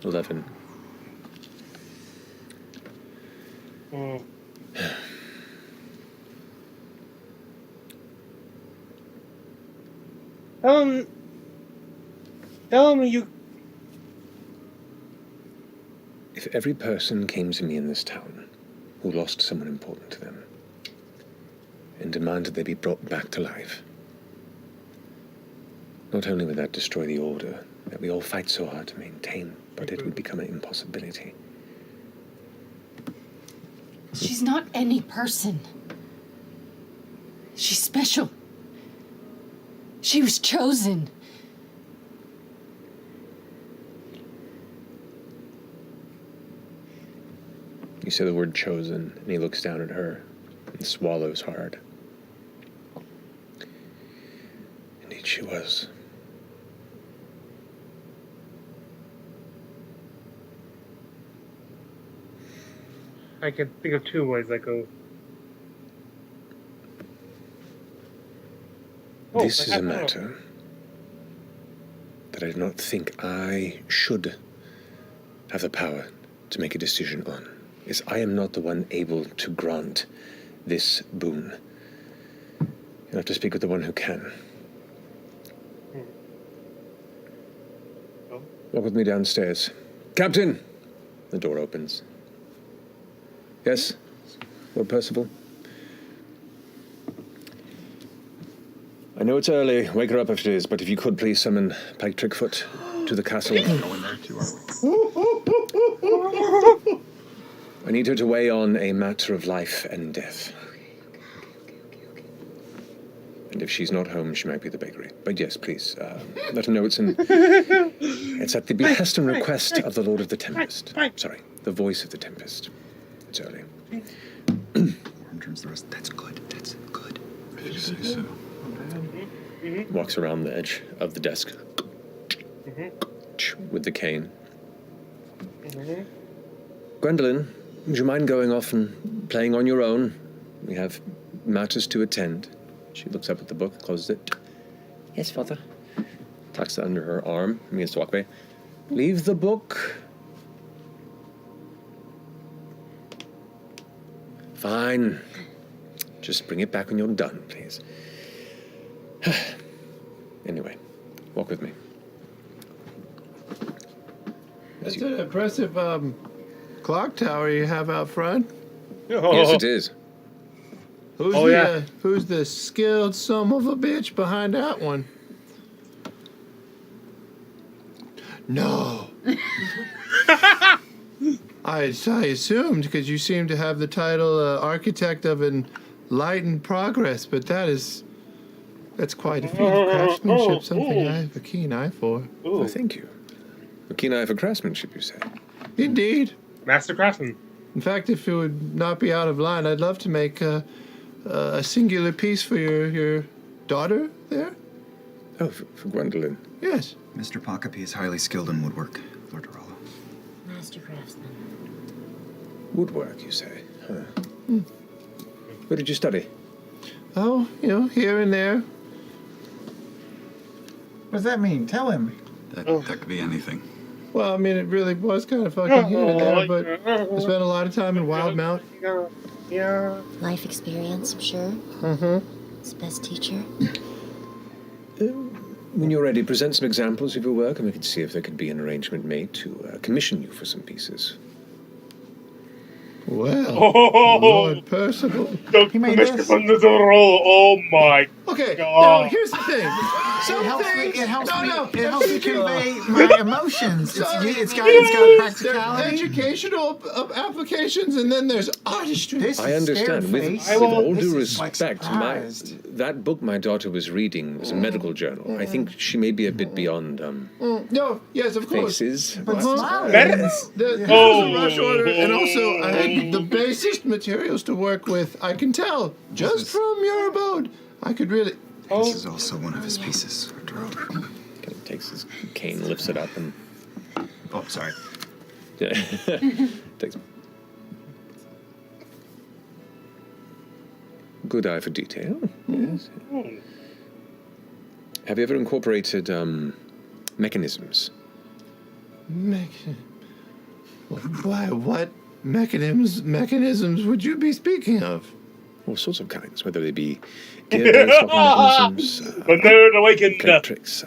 11. Tell him you. If every person came to me in this town who lost someone important to them and demanded they be brought back to life, not only would that destroy the order that we all fight so hard to maintain, but it would become an impossibility. She's not any person. She's special. She was chosen. You say the word chosen, and he looks down at her and swallows hard. Indeed, she was. I can think of two ways that go. This is a matter that I do not think I should have the power to make a decision on. Is I am not the one able to grant this boon. You'll have to speak with the one who can. Walk with me downstairs. Captain! The door opens. Yes, Lord Percival? I know it's early. Wake her up if it is, but if you could please summon Pike Trickfoot to the castle. I need her to weigh on a matter of life and death. And if she's not home, she might be at the bakery. But yes, please, let her know it's at the behest and request of the Lord of the Tempest. Sorry, the voice of the Tempest. It's early. Turns the rest. That's good. That's good. If you say so. Walks around the edge of the desk with the cane. Gwendolyn, would you mind going off and playing on your own? We have matters to attend. She looks up at the book, closes it. Yes, Father. Tucks it under her arm and begins to walk away. Leave the book. Fine. Just bring it back when you're done, please. Anyway, walk with me. as It's you... an impressive clock tower you have out front. Yes, it is. Who's the skilled son of a bitch behind that one? No. I assumed because you seem to have the title architect of enlightened progress, but that's quite a feat of craftsmanship, something I have a keen eye for. Oh, thank you. A keen eye for craftsmanship, you say? Indeed. Master craftsman. In fact, if it would not be out of line, I'd love to make a singular piece for your daughter there. Oh, for Gwendolyn. Yes. Mr. Poc-O-Pea is highly skilled in woodwork, Lord Dorolo. Master craftsman. Woodwork, you say? Huh. Where did you study? Oh, here and there. What does that mean? Tell him. That could be anything. Well, I mean, it really was kind of fucking here and there, but I spent a lot of time in Wildmount. Yeah. Life experience, I'm sure. Mm-hmm. It's the best teacher. When you're ready, present some examples of your work, and we can see if there could be an arrangement made to commission you for some pieces. Well, Lord Percival. He made this. Oh my Okay, God. now here's the thing. It helps me FCG. convey my emotions. It's got practicality. There's educational applications, and then there's artistry. This I is understand. scared With face. all This due is, like, respect, surprised. that book my daughter was reading was a medical journal. I think she may be a bit beyond No, yes, of course. faces. But What? smiling. This was a rush order, and also I had the basic materials to work with. I can tell just from your abode. I could really. This is also one of his pieces, Lord Dorolo. Kind of takes his cane, lifts it up, and Oh, sorry. yeah, takes. Good eye for detail. Yes. Have you ever incorporated mechanisms? Why? What mechanisms would you be speaking of? All sorts of kinds, whether they be gear-based mechanisms, The nerd awakened. tricks.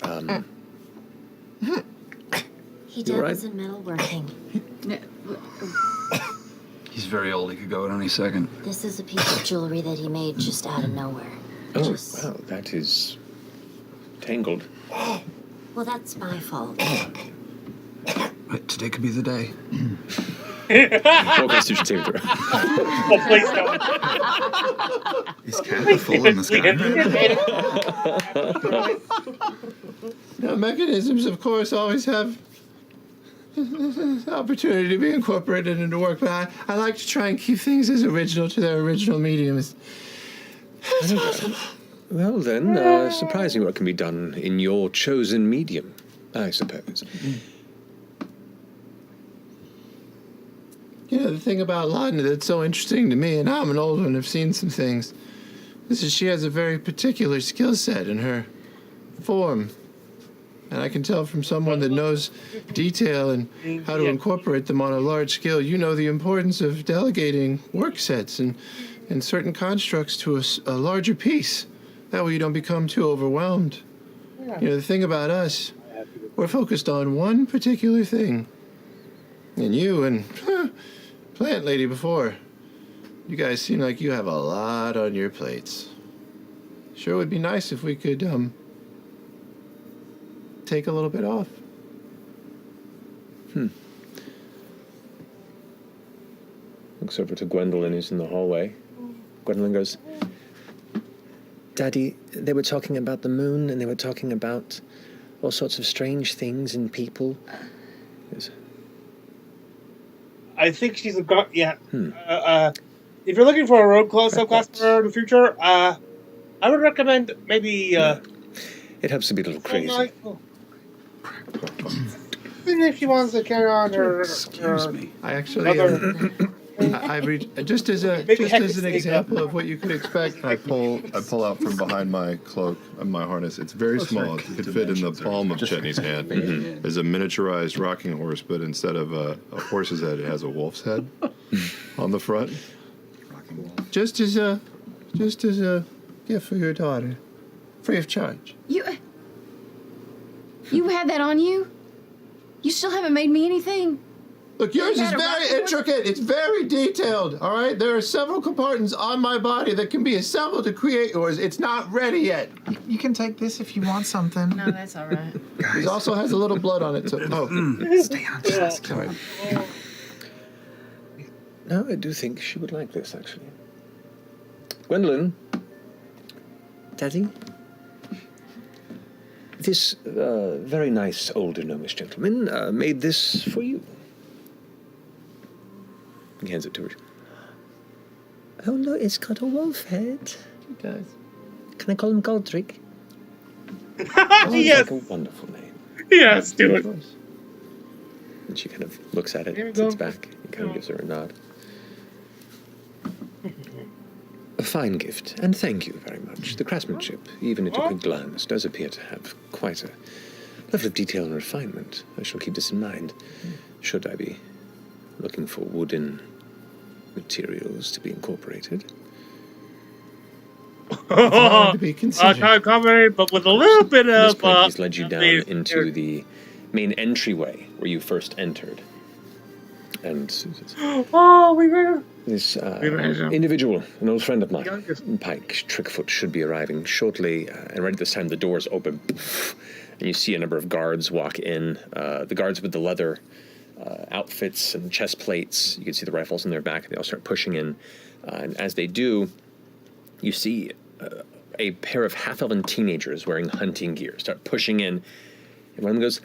He You're dabbles in metalworking. He's very old. He could go at any second. This is a piece of jewelry that he made just out of nowhere. Oh, Just- wow, that is tangled. Well, that's my fault. Right, today could be the day. Roll Constitution saving throw. Oh, please don't. Is Kappa full in the sky? Now, mechanisms, of course, always have opportunity to be incorporated into work, but I like to try and keep things as original to their original medium as possible. Well, then, surprising what can be done in your chosen medium, I suppose. The thing about Laudna that's so interesting to me, and I'm an old one and have seen some things, is that she has a very particular skill set in her form. And I can tell from someone that knows detail and how to incorporate them on a large scale, you know the importance of delegating work sets and certain constructs to a larger piece. That way you don't become too overwhelmed. The thing about us, we're focused on one particular thing. And you and Plant Lady before, you guys seem like you have a lot on your plates. Sure would be nice if we could take a little bit off. Looks over to Gwendolyn, who's in the hallway. Gwendolyn goes, Daddy, they were talking about the moon, and they were talking about all sorts of strange things and people. Yes. I think she's got. Yeah. If you're looking for a road subclass for in the future, I would recommend maybe. It helps to be a little crazy. Even if she wants to carry on her. Excuse me. I actually, just as an example of what you could expect. I pull out from behind my cloak and my harness. It's very small. It could fit in the palm of Chetney's hand. There's a miniaturized rocking horse, but instead of a horse's head, it has a wolf's head on the front. Just as a gift for your daughter, free of charge. You had that on you? You still haven't made me anything. Look, yours is very intricate. It's very detailed, all right? There are several compartments on my body that can be assembled to create yours. It's not ready yet. You can take this if you want something. No, that's all right. It also has a little blood on it, too. Oh. Stay on task. Sorry. No, I do think she would like this, actually. Gwendolyn. Daddy? This very nice older gnomish gentleman made this for you. He hands it to her. Oh, no, it's got a wolf head. It does. Can I call him Goldrick? Yes. Like a wonderful name. Yes, do it. And she kind of looks at it, Here we sits go. back, and kind of gives her a nod. A fine gift, and thank you very much. The craftsmanship, even at a quick glance, does appear to have quite a level of detail and refinement. I shall keep this in mind, should I be looking for wooden materials to be incorporated. To be considered. Comedy, but with a little bit At this of. point, he's led you down into the main entryway where you first entered. And Oh, we made this managed him. individual, an old friend of mine, Pike Trickfoot, should be arriving shortly. And right at this time, the doors open, and you see a number of guards walk in. The guards with the leather outfits and chest plates. You can see the rifles in their back. They all start pushing in. And as they do, you see a pair of half-elven teenagers wearing hunting gear start pushing in. And one of them goes,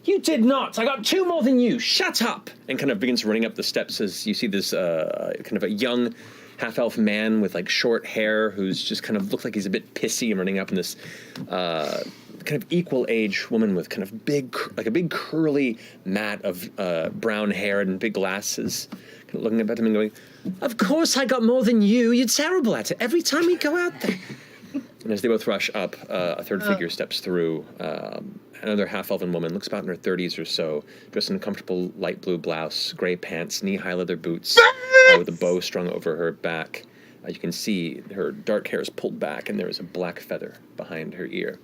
"You did not! I got 2 more than you! Shut up!" And kind of begins running up the steps as you see this kind of a young half-elf man with like short hair who's just kind of looks like he's a bit pissy and running up, and this kind of equal age woman with kind of big, like a big curly mat of brown hair and big glasses, kind of looking up at him and going, "Of course I got more than you. You're terrible at it. Every time we go out there." And as they both rush up, a third figure steps through. Another half-elven woman, looks about in her 30s or so, dressed in a comfortable light blue blouse, gray pants, knee-high leather boots, with a bow strung over her back. You can see her dark hair is pulled back, and there is a black feather behind her ear.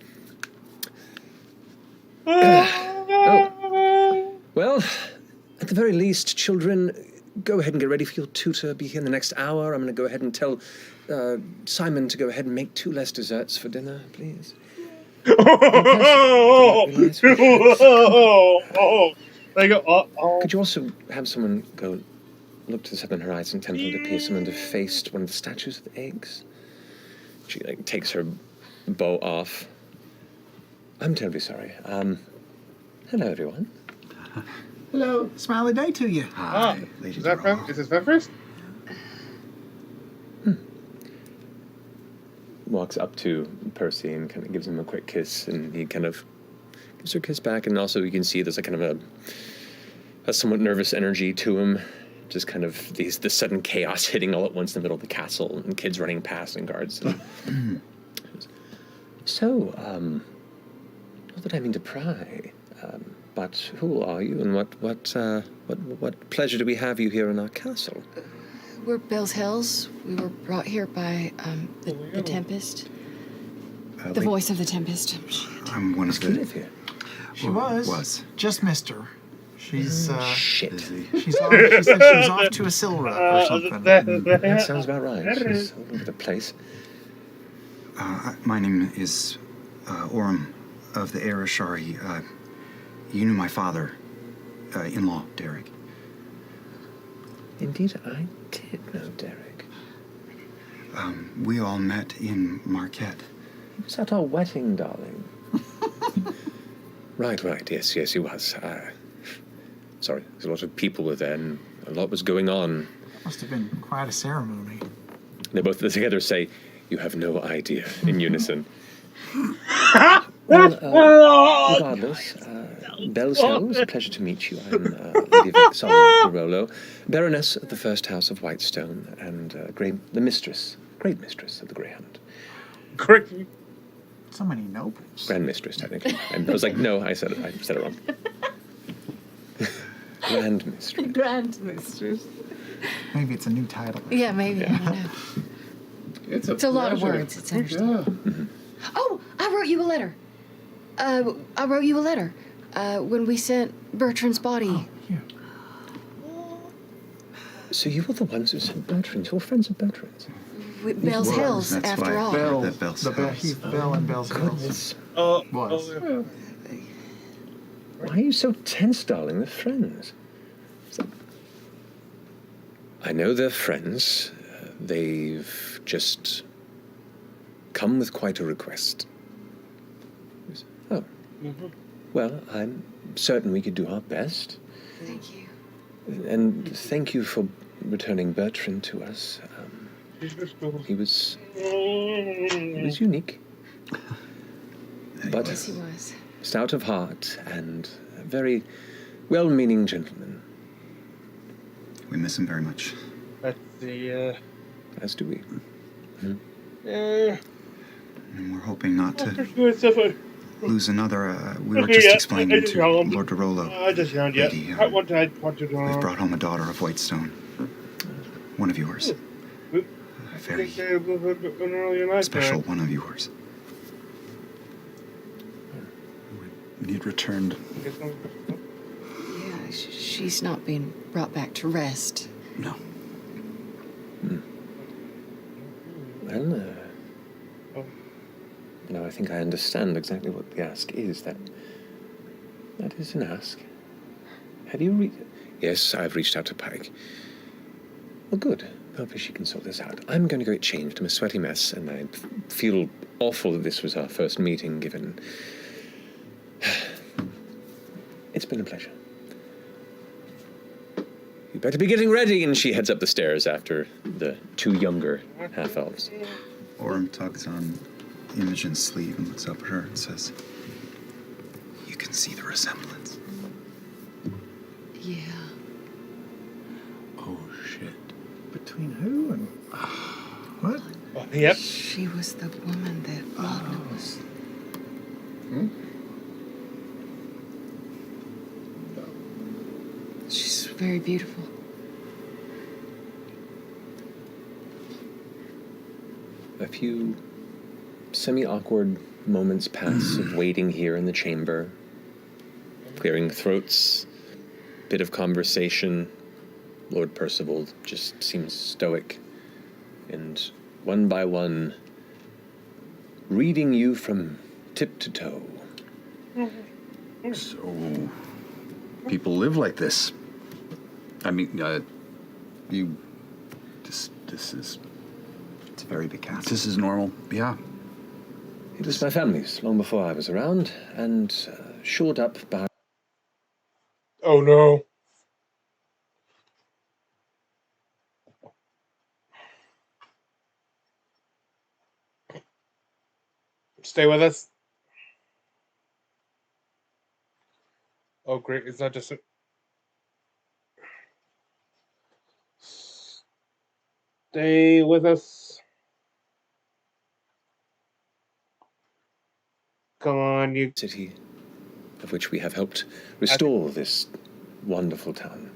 Oh. Well, at the very least, children, go ahead and get ready for your tutor. Be here in the next hour. I'm going to go ahead and tell Simon to go ahead and make 2 less desserts for dinner, please. They go, Could you also have someone go look to the Seven Horizon Temple to appear someone defaced one of the statues of the eggs? She takes her bow off. I'm terribly sorry. Hello, everyone. Hello. Smiley day to you. Hi. Is this friend first? Walks up to Percy and kind of gives him a quick kiss, and he kind of gives her a kiss back, and also you can see there's a kind of a somewhat nervous energy to him, just kind of this sudden chaos hitting all at once in the middle of the castle, and kids running past and guards. So, not that I mean to pry, but who are you, and what pleasure do we have you here in our castle? We're Bell's Hells. We were brought here by the Tempest. The voice of the Tempest. I'm one of the... here. She was. Just missed her. She's, Shit. She's off, she said she was off to a Silra or something. That sounds about right. She's all over the place. My name is Orem of the Arashari. You knew my father-in-law, Derek. Indeed, I did know Derek. We all met in Marquette. He was at our wedding, darling. Right, yes, he was. Sorry, there's a lot of people were there, and a lot was going on. Must have been quite a ceremony. They both together say, "You have no idea," in unison. Regardless, Bell's Hills, a pleasure to meet you. I'm Lady Vex'ahlia de Rollo, Baroness of the First House of Whitestone, and the mistress, great mistress of the Greyhound. Great. So many nobles. Grand mistress, technically. And I was like, no, I said it wrong. Grand mistress. Grand mistress. Maybe it's a new title. Yeah, maybe. Yeah. I don't know. It's a lot of words. It's understandable. Mm-hmm. Oh, I wrote you a letter. when we sent Bertrand's body. So you were the ones who sent Bertrand. You're friends of Bertrand's. Bell's Hills, That's after why all. that Bell's Hills. Bell and Bell's Hills. Goodness. Was. Why are you so tense, darling? They're friends. I know they're friends. They've just come with quite a request. Oh. Well, I'm certain we could do our best. Thank you. And thank you for returning Bertrand to us. He was unique. But Yes, he was. stout of heart and a very well-meaning gentleman. We miss him very much. That's the, As do we. And we're hoping not to lose another. We were Okay, just yeah, explaining I just to yawned. Lord Derolo. I just yawned, yeah. Lady, What I want to do. we've brought home a daughter of Whitestone. One of yours. A very special one of yours. We need returned. Yeah, she's not being brought back to rest. No. Well, now I think I understand exactly what the ask is. That is an ask. Have you Yes, I've reached out to Pike. Well, good. Hopefully she can sort this out. I'm going to go get changed. I'm a sweaty mess, and I feel awful that this was our first meeting, given... It's been a pleasure. You better be getting ready, and she heads up the stairs after the two younger half-elves. Orm tugs on Imogen's sleeve and looks up at her and says, "You can see the resemblance." Yeah. Oh, shit. Between who and... What? Yep. She was the woman that Laudna was. She's very beautiful. A few semi-awkward moments pass of waiting here in the chamber, clearing throats, bit of conversation. Lord Percival just seems stoic, and one by one, reading you from tip to toe. So, people live like this. I mean, this is... It's a very big castle. This is normal, yeah. It was my family's, long before I was around, and shored up by... Oh no. Stay with us. Oh great, it's not just a... Stay with us. Come on, you... City, of which we have helped restore this wonderful town.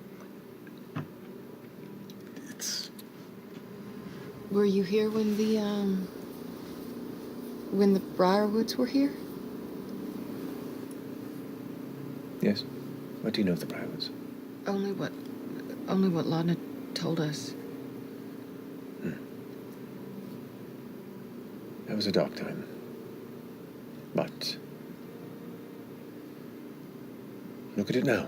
Were you here when the Briarwoods were here? Yes? What do you know of the Briarwoods? Only what Laudna told us. That was a dark time. But look at it now.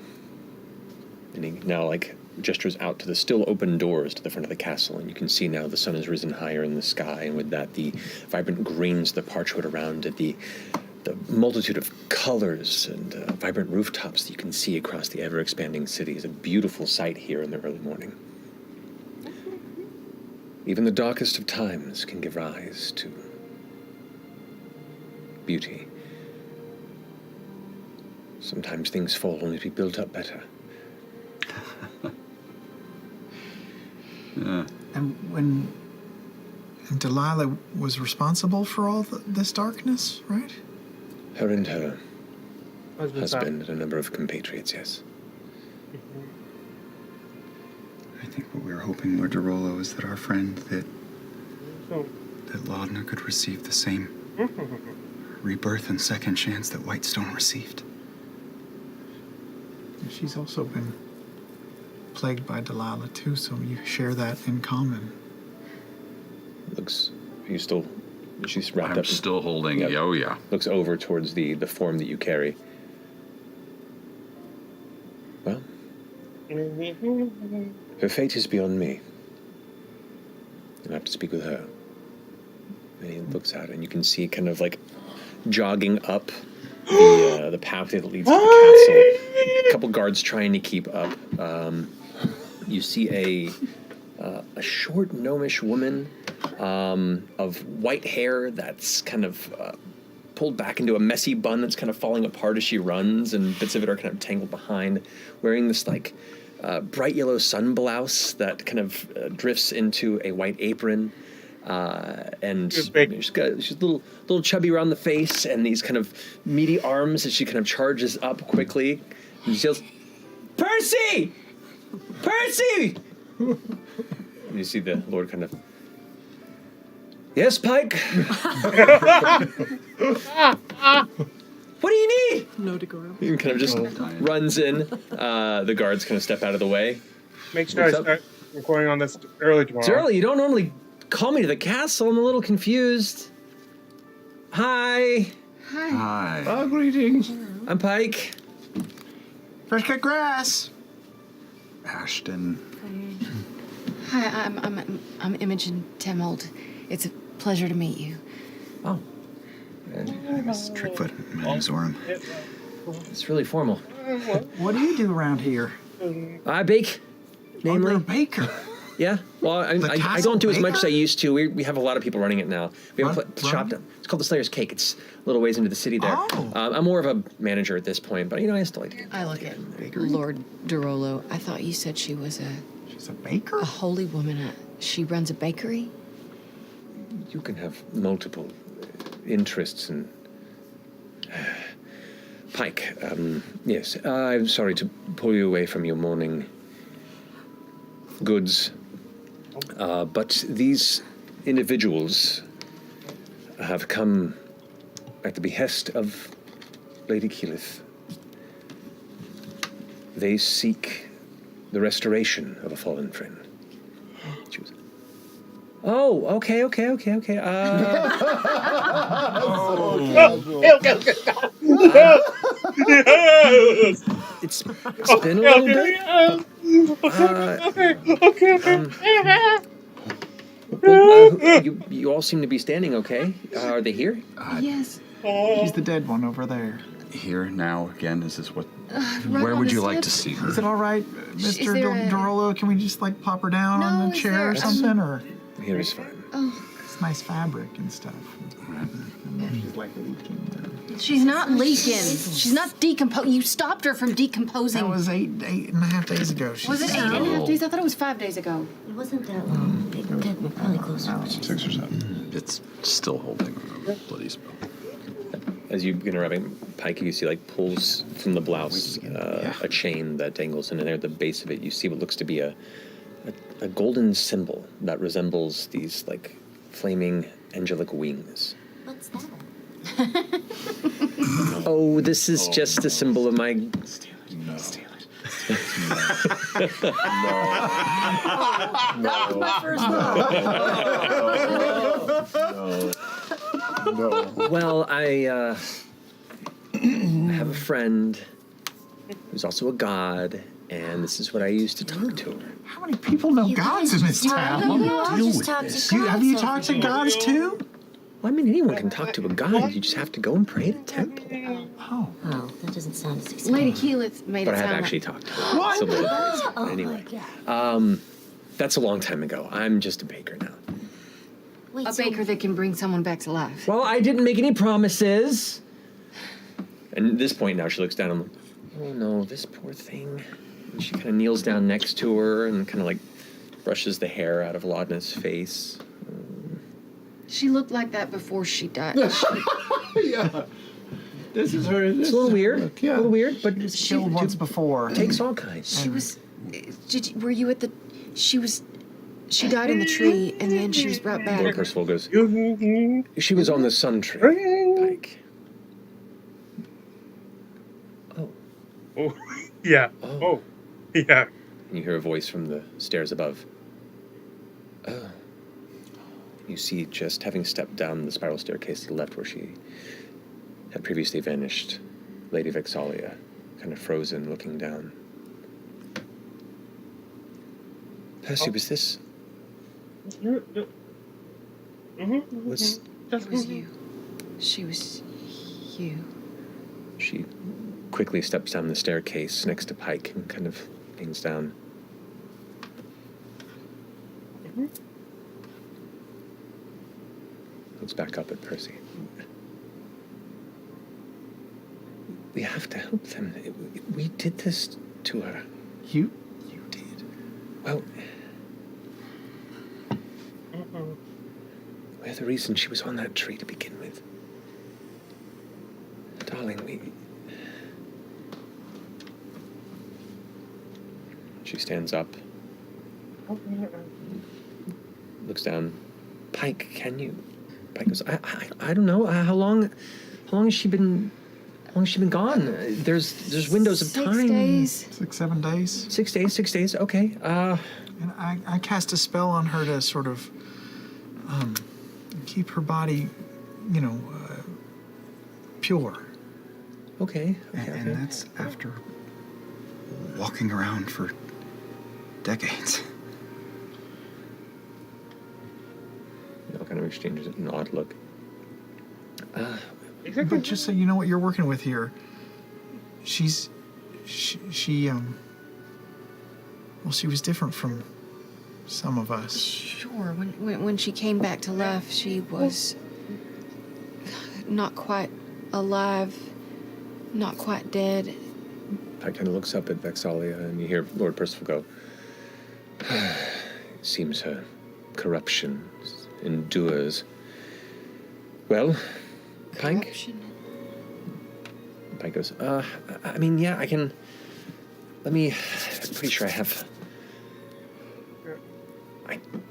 And he now, gestures out to the still open doors to the front of the castle, and you can see now the sun has risen higher in the sky, and with that, the vibrant greens, the parchwood around it, the multitude of colors and vibrant rooftops that you can see across the ever-expanding city is a beautiful sight here in the early morning. Even the darkest of times can give rise to beauty. Sometimes things fall only to be built up better. And Delilah was responsible for all this darkness, right? Her and her Husband and a number of compatriots, yes. I think what we were hoping, Lord Derolo, is that our friend, that Laudna could receive the same rebirth and second chance that Whitestone received. she's also been plagued by Delilah too, so you share that in common. Looks, she's wrapped up. I'm still holding. Yep. Oh yeah. Looks over towards the form that you carry. Well, her fate is beyond me. I'll have to speak with her. And he looks out, and you can see kind of like jogging up the pathway that leads to the castle. A couple guards trying to keep up. You see a short gnomish woman of white hair that's kind of pulled back into a messy bun that's kind of falling apart as she runs, and bits of it are kind of tangled behind, wearing this like bright yellow sun blouse that kind of drifts into a white apron. And she's a little chubby around the face and these kind of meaty arms as she kind of charges up quickly. And she yells, "Percy! Percy!" And you see the Lord kind of, "Yes, Pike?" "What do you need?" No decorum. He kind of just runs in. The guards kind of step out of the way. Make sure I start recording on this early tomorrow. It's early. You don't normally call me to the castle. I'm a little confused. Hi. Hi. Oh, greetings. I'm Pike. Fresh cut grass. Ashton. Hi, I'm Imogen Temold. It's a pleasure to meet you. Oh. My name is Trickfoot. My name is Orem. It's really formal. What do you do around here? I bake, namely. You're a baker. Yeah. Well, I don't do as much as I used to. We have a lot of people running it now. We have a shop down. It's called the Slayer's Cake. It's a little ways into the city there. Oh. I'm more of a manager at this point, but I still like to get. I look at Lord Derolo. I thought you said she was She's a baker? a holy woman. She runs a bakery? You can have multiple interests and. Pike, yes, I'm sorry to pull you away from your morning goods, but these individuals have come at the behest of Lady Keyleth. They seek the restoration of a fallen friend. She was, oh, okay. It's been a little bit. You all seem to be standing okay. Are they here? Yes. He's the dead one over there. Here now again. Is this what? Right Where on would the you like slip. to see her? Is it all right, Is Mr. there a- Derolo? Can we just like plop her down on No, the is chair there or something? Or Here is fine. Oh, it's nice fabric and stuff. I don't know if she's like leaking. she's not leaking. She's not decomposing. You stopped her from decomposing. That was eight and a half days ago. Was it 8.5 days? I thought it was 5 days ago. It wasn't that long. It could probably closer. 6 or 7. It's still holding a bloody spell. As you begin arriving, Pike, you see like pulls from the blouse a chain that dangles, and there at the base of it, you see what looks to be a golden symbol that resembles these like flaming angelic wings. What's that? Oh, this is just a symbol of my. Steal it. That was my first No. Well, I have a friend who's also a god, and this is what I used to talk to her. How many people know gods in this town? You all just talk to Have you gods talked to over gods here. too? Well, I mean, anyone can talk to a god. You just have to go and pray at a temple. Oh. Oh, that doesn't sound as exciting. Lady Keyleth made But it I have sound actually like... talked to her. What? So that- Oh anyway, my God. that's a long time ago. I'm just a baker now. Wait, A so baker that can bring someone back to life. Well, I didn't make any promises. And at this point now, she looks down and, oh no, this poor thing. And she kind of kneels down next to her and kind of like brushes the hair out of Laudna's face. She looked like that before she died. Yeah. This is her. It's a little weird. Yeah. A little weird, but She killed once before. takes all kinds. She was... were you at the... She died in the tree, and then she was brought back. Lord Percival goes, she was on the sun tree, Pike. Oh. Yeah. Oh. Yeah. And you hear a voice from the stairs above. Oh. You see, just having stepped down the spiral staircase to the left where she had previously vanished, Lady Vex'ahlia, kind of frozen, looking down. Percy, was this... Was... It was you. She was you. She quickly steps down the staircase next to Pike and kind of leans down. Looks back up at Percy. We have to help them. We did this to her. You? You did. Well, we're the reason she was on that tree to begin with. Darling, we... She stands up. Looks down. Pike, can you... Pike goes, I don't know. How long has she been gone? There's windows of time. 6 days. 6, 7 days. 6 days, 6 days, okay. And I cast a spell on her to sort of keep her body, pure. Okay. And that's after walking around for decades. All kind of exchanges an odd look. But just so you know what you're working with here, she was different from some of us. Sure. When she came back to life, she was not quite alive, not quite dead. Pike kind of looks up at Vex'ahlia, and you hear Lord Percival go, seems her corruption endures. Well, Pike? Corruption. Pike goes, I mean, yeah, I can... I'm pretty sure I have...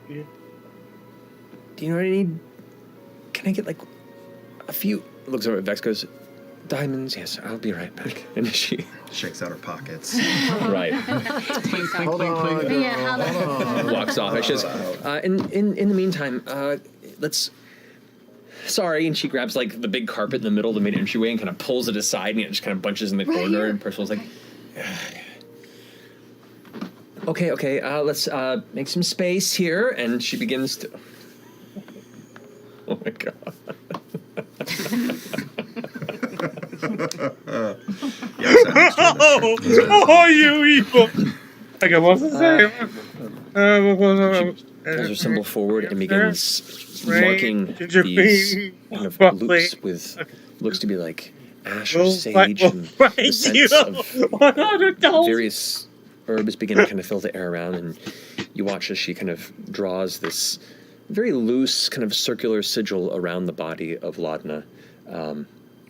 Do you know what I need? Can I get, like, a few... Looks over at Vex, goes, diamonds, yes, I'll be right back. And she... Shakes out her pockets. Right. Clink, clink, clink, clink. Yeah, Walks off. And she says, in the meantime, let's... Sorry, and she grabs, like, the big carpet in the middle of the main entryway and kind of pulls it aside, and it just kind of bunches in the corner, here. and Percival's like... Okay, let's make some space here, and she begins to... Oh my god. You evil! I got what's his name? Pulls her symbol forward and begins marking these kind of loops with looks to be like ash or sage and the scents of various herbs begin to kind of fill the air around, and you watch as she kind of draws this very loose kind of circular sigil around the body of Laudna.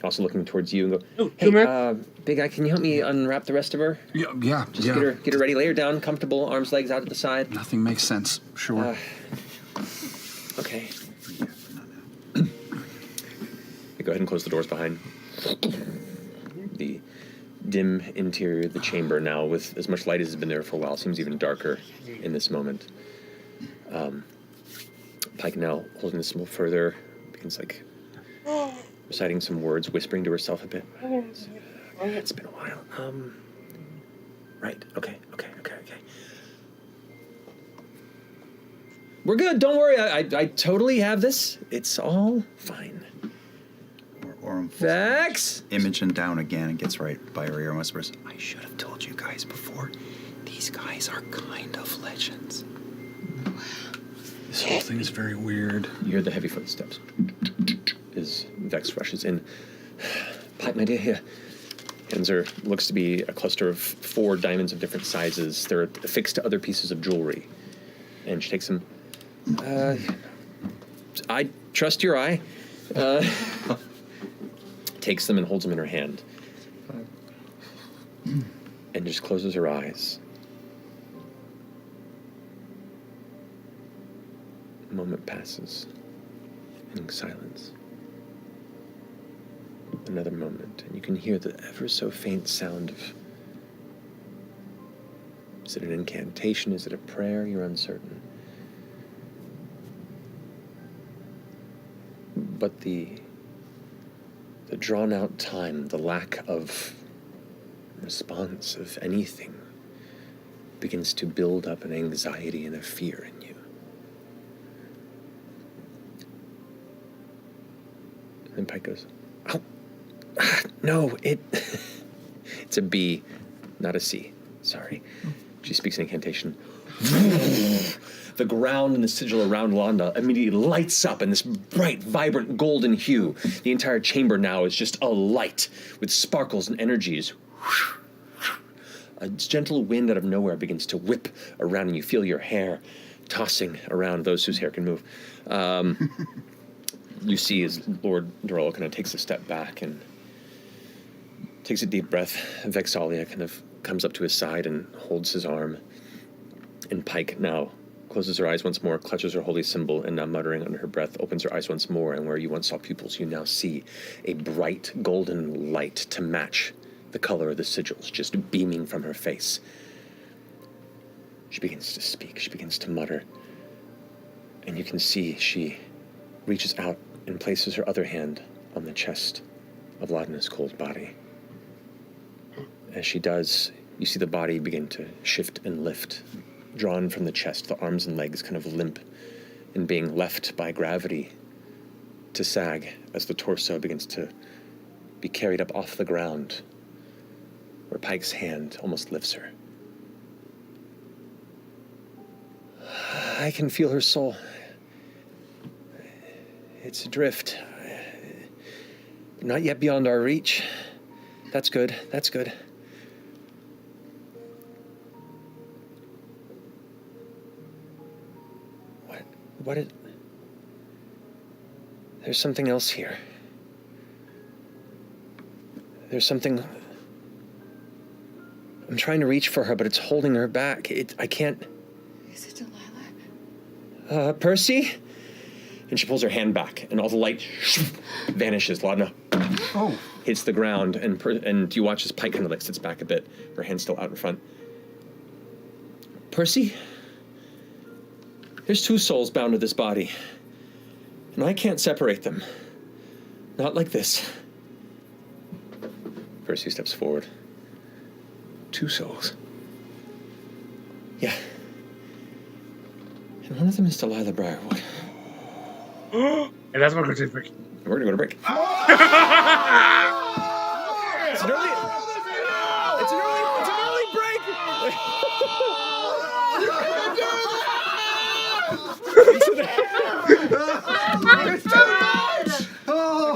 Also looking towards you and go, hey, Big Guy, can you help me unwrap the rest of her? Yeah. Just get her ready, lay her down, comfortable, arms, legs out at the side. Nothing makes sense. Sure. Okay. Go ahead and close the doors behind. The dim interior of the chamber now, with as much light as has been there for a while, seems even darker in this moment. Pike now holding this a little further, begins like reciting some words, whispering to herself a bit. It's been a while. Right. Okay. We're good. Don't worry. I totally have this. It's all fine. Or Vex? Imogen down again and gets right by her ear and whispers, I should have told you guys before. These guys are kind of legends. This whole thing is very weird. You hear the heavy footsteps as Vex rushes in. Pipe, my dear, here. Hands her, looks to be a cluster of 4 diamonds of different sizes. They're affixed to other pieces of jewelry. And she takes them. I trust your eye. Takes them and holds them in her hand. And just closes her eyes. A moment passes in silence. Another moment, and you can hear the ever so faint sound of Is it an incantation? Is it a prayer? You're uncertain. But the drawn-out time, the lack of response of anything, begins to build up an anxiety and a fear in you. And Pike goes, "Oh, no, it's a B, not a C. Sorry." She speaks an incantation. The ground and the sigil around Londa immediately lights up in this bright, vibrant golden hue. The entire chamber now is just alight with sparkles and energies. A gentle wind out of nowhere begins to whip around, and you feel your hair tossing around, those whose hair can move. You see as Lord Durrell kind of takes a step back and takes a deep breath. Vex'ahlia kind of comes up to his side and holds his arm. And Pike now closes her eyes once more, clutches her holy symbol, and now muttering under her breath, opens her eyes once more, and where you once saw pupils, you now see a bright golden light to match the color of the sigils, just beaming from her face. She begins to speak, she begins to mutter, and you can see she reaches out and places her other hand on the chest of Laudna's cold body. As she does, you see the body begin to shift and lift, drawn from the chest, the arms and legs kind of limp and being left by gravity to sag as the torso begins to be carried up off the ground, where Pike's hand almost lifts her. I can feel her soul. It's adrift. Not yet beyond our reach. That's good, that's good. What is... There's something else here. There's something... I'm trying to reach for her, but it's holding her back. I can't... Is it Delilah? Percy? And she pulls her hand back, and all the light vanishes. Laudna hits the ground, and you watch as Pike kind of like sits back a bit, her hand still out in front. Percy? There's two souls bound to this body, and I can't separate them. Not like this. Percy steps forward. Two souls. Yeah. And one of them is Delilah Briarwood. And that's what we're going to break. We're going to go to break. It's an early break.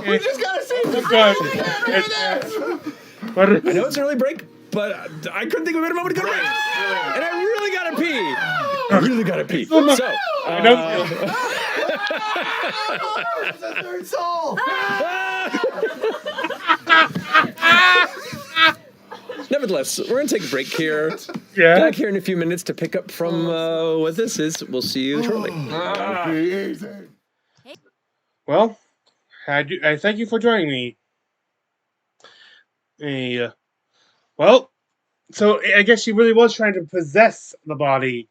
We just gotta see this. I know it's an early break, but I couldn't think of a better moment to go to break. And I really gotta pee. I really gotta pee. So, It's the third soul. Nevertheless, we're going to take a break here. Yeah. Back here in a few minutes to pick up from what this is. We'll see you shortly. Well, I thank you for joining me. Well, so I guess she really was trying to possess the body.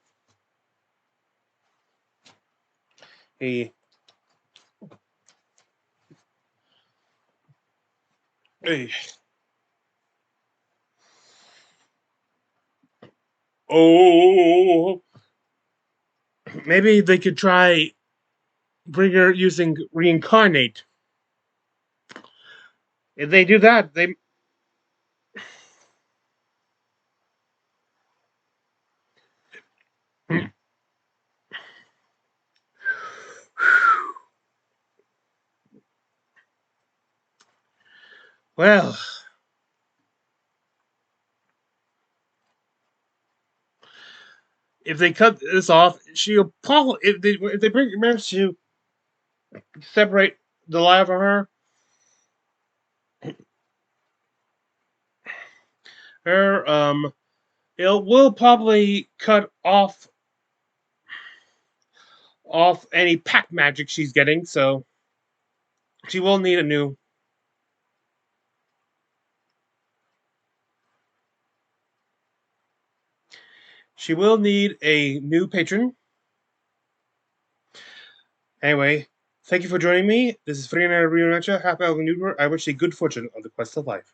Oh, maybe they could try bring her using reincarnate. If they do that, they... Well... If they cut this off, she'll probably... If they manage to separate Delilah from her, it will probably cut off any pack magic she's getting, so she will need a new... She will need a new patron. Anyway, thank you for joining me. This is Ferdinand Rionacha, half elven Newbert. I wish you good fortune on the quest of life.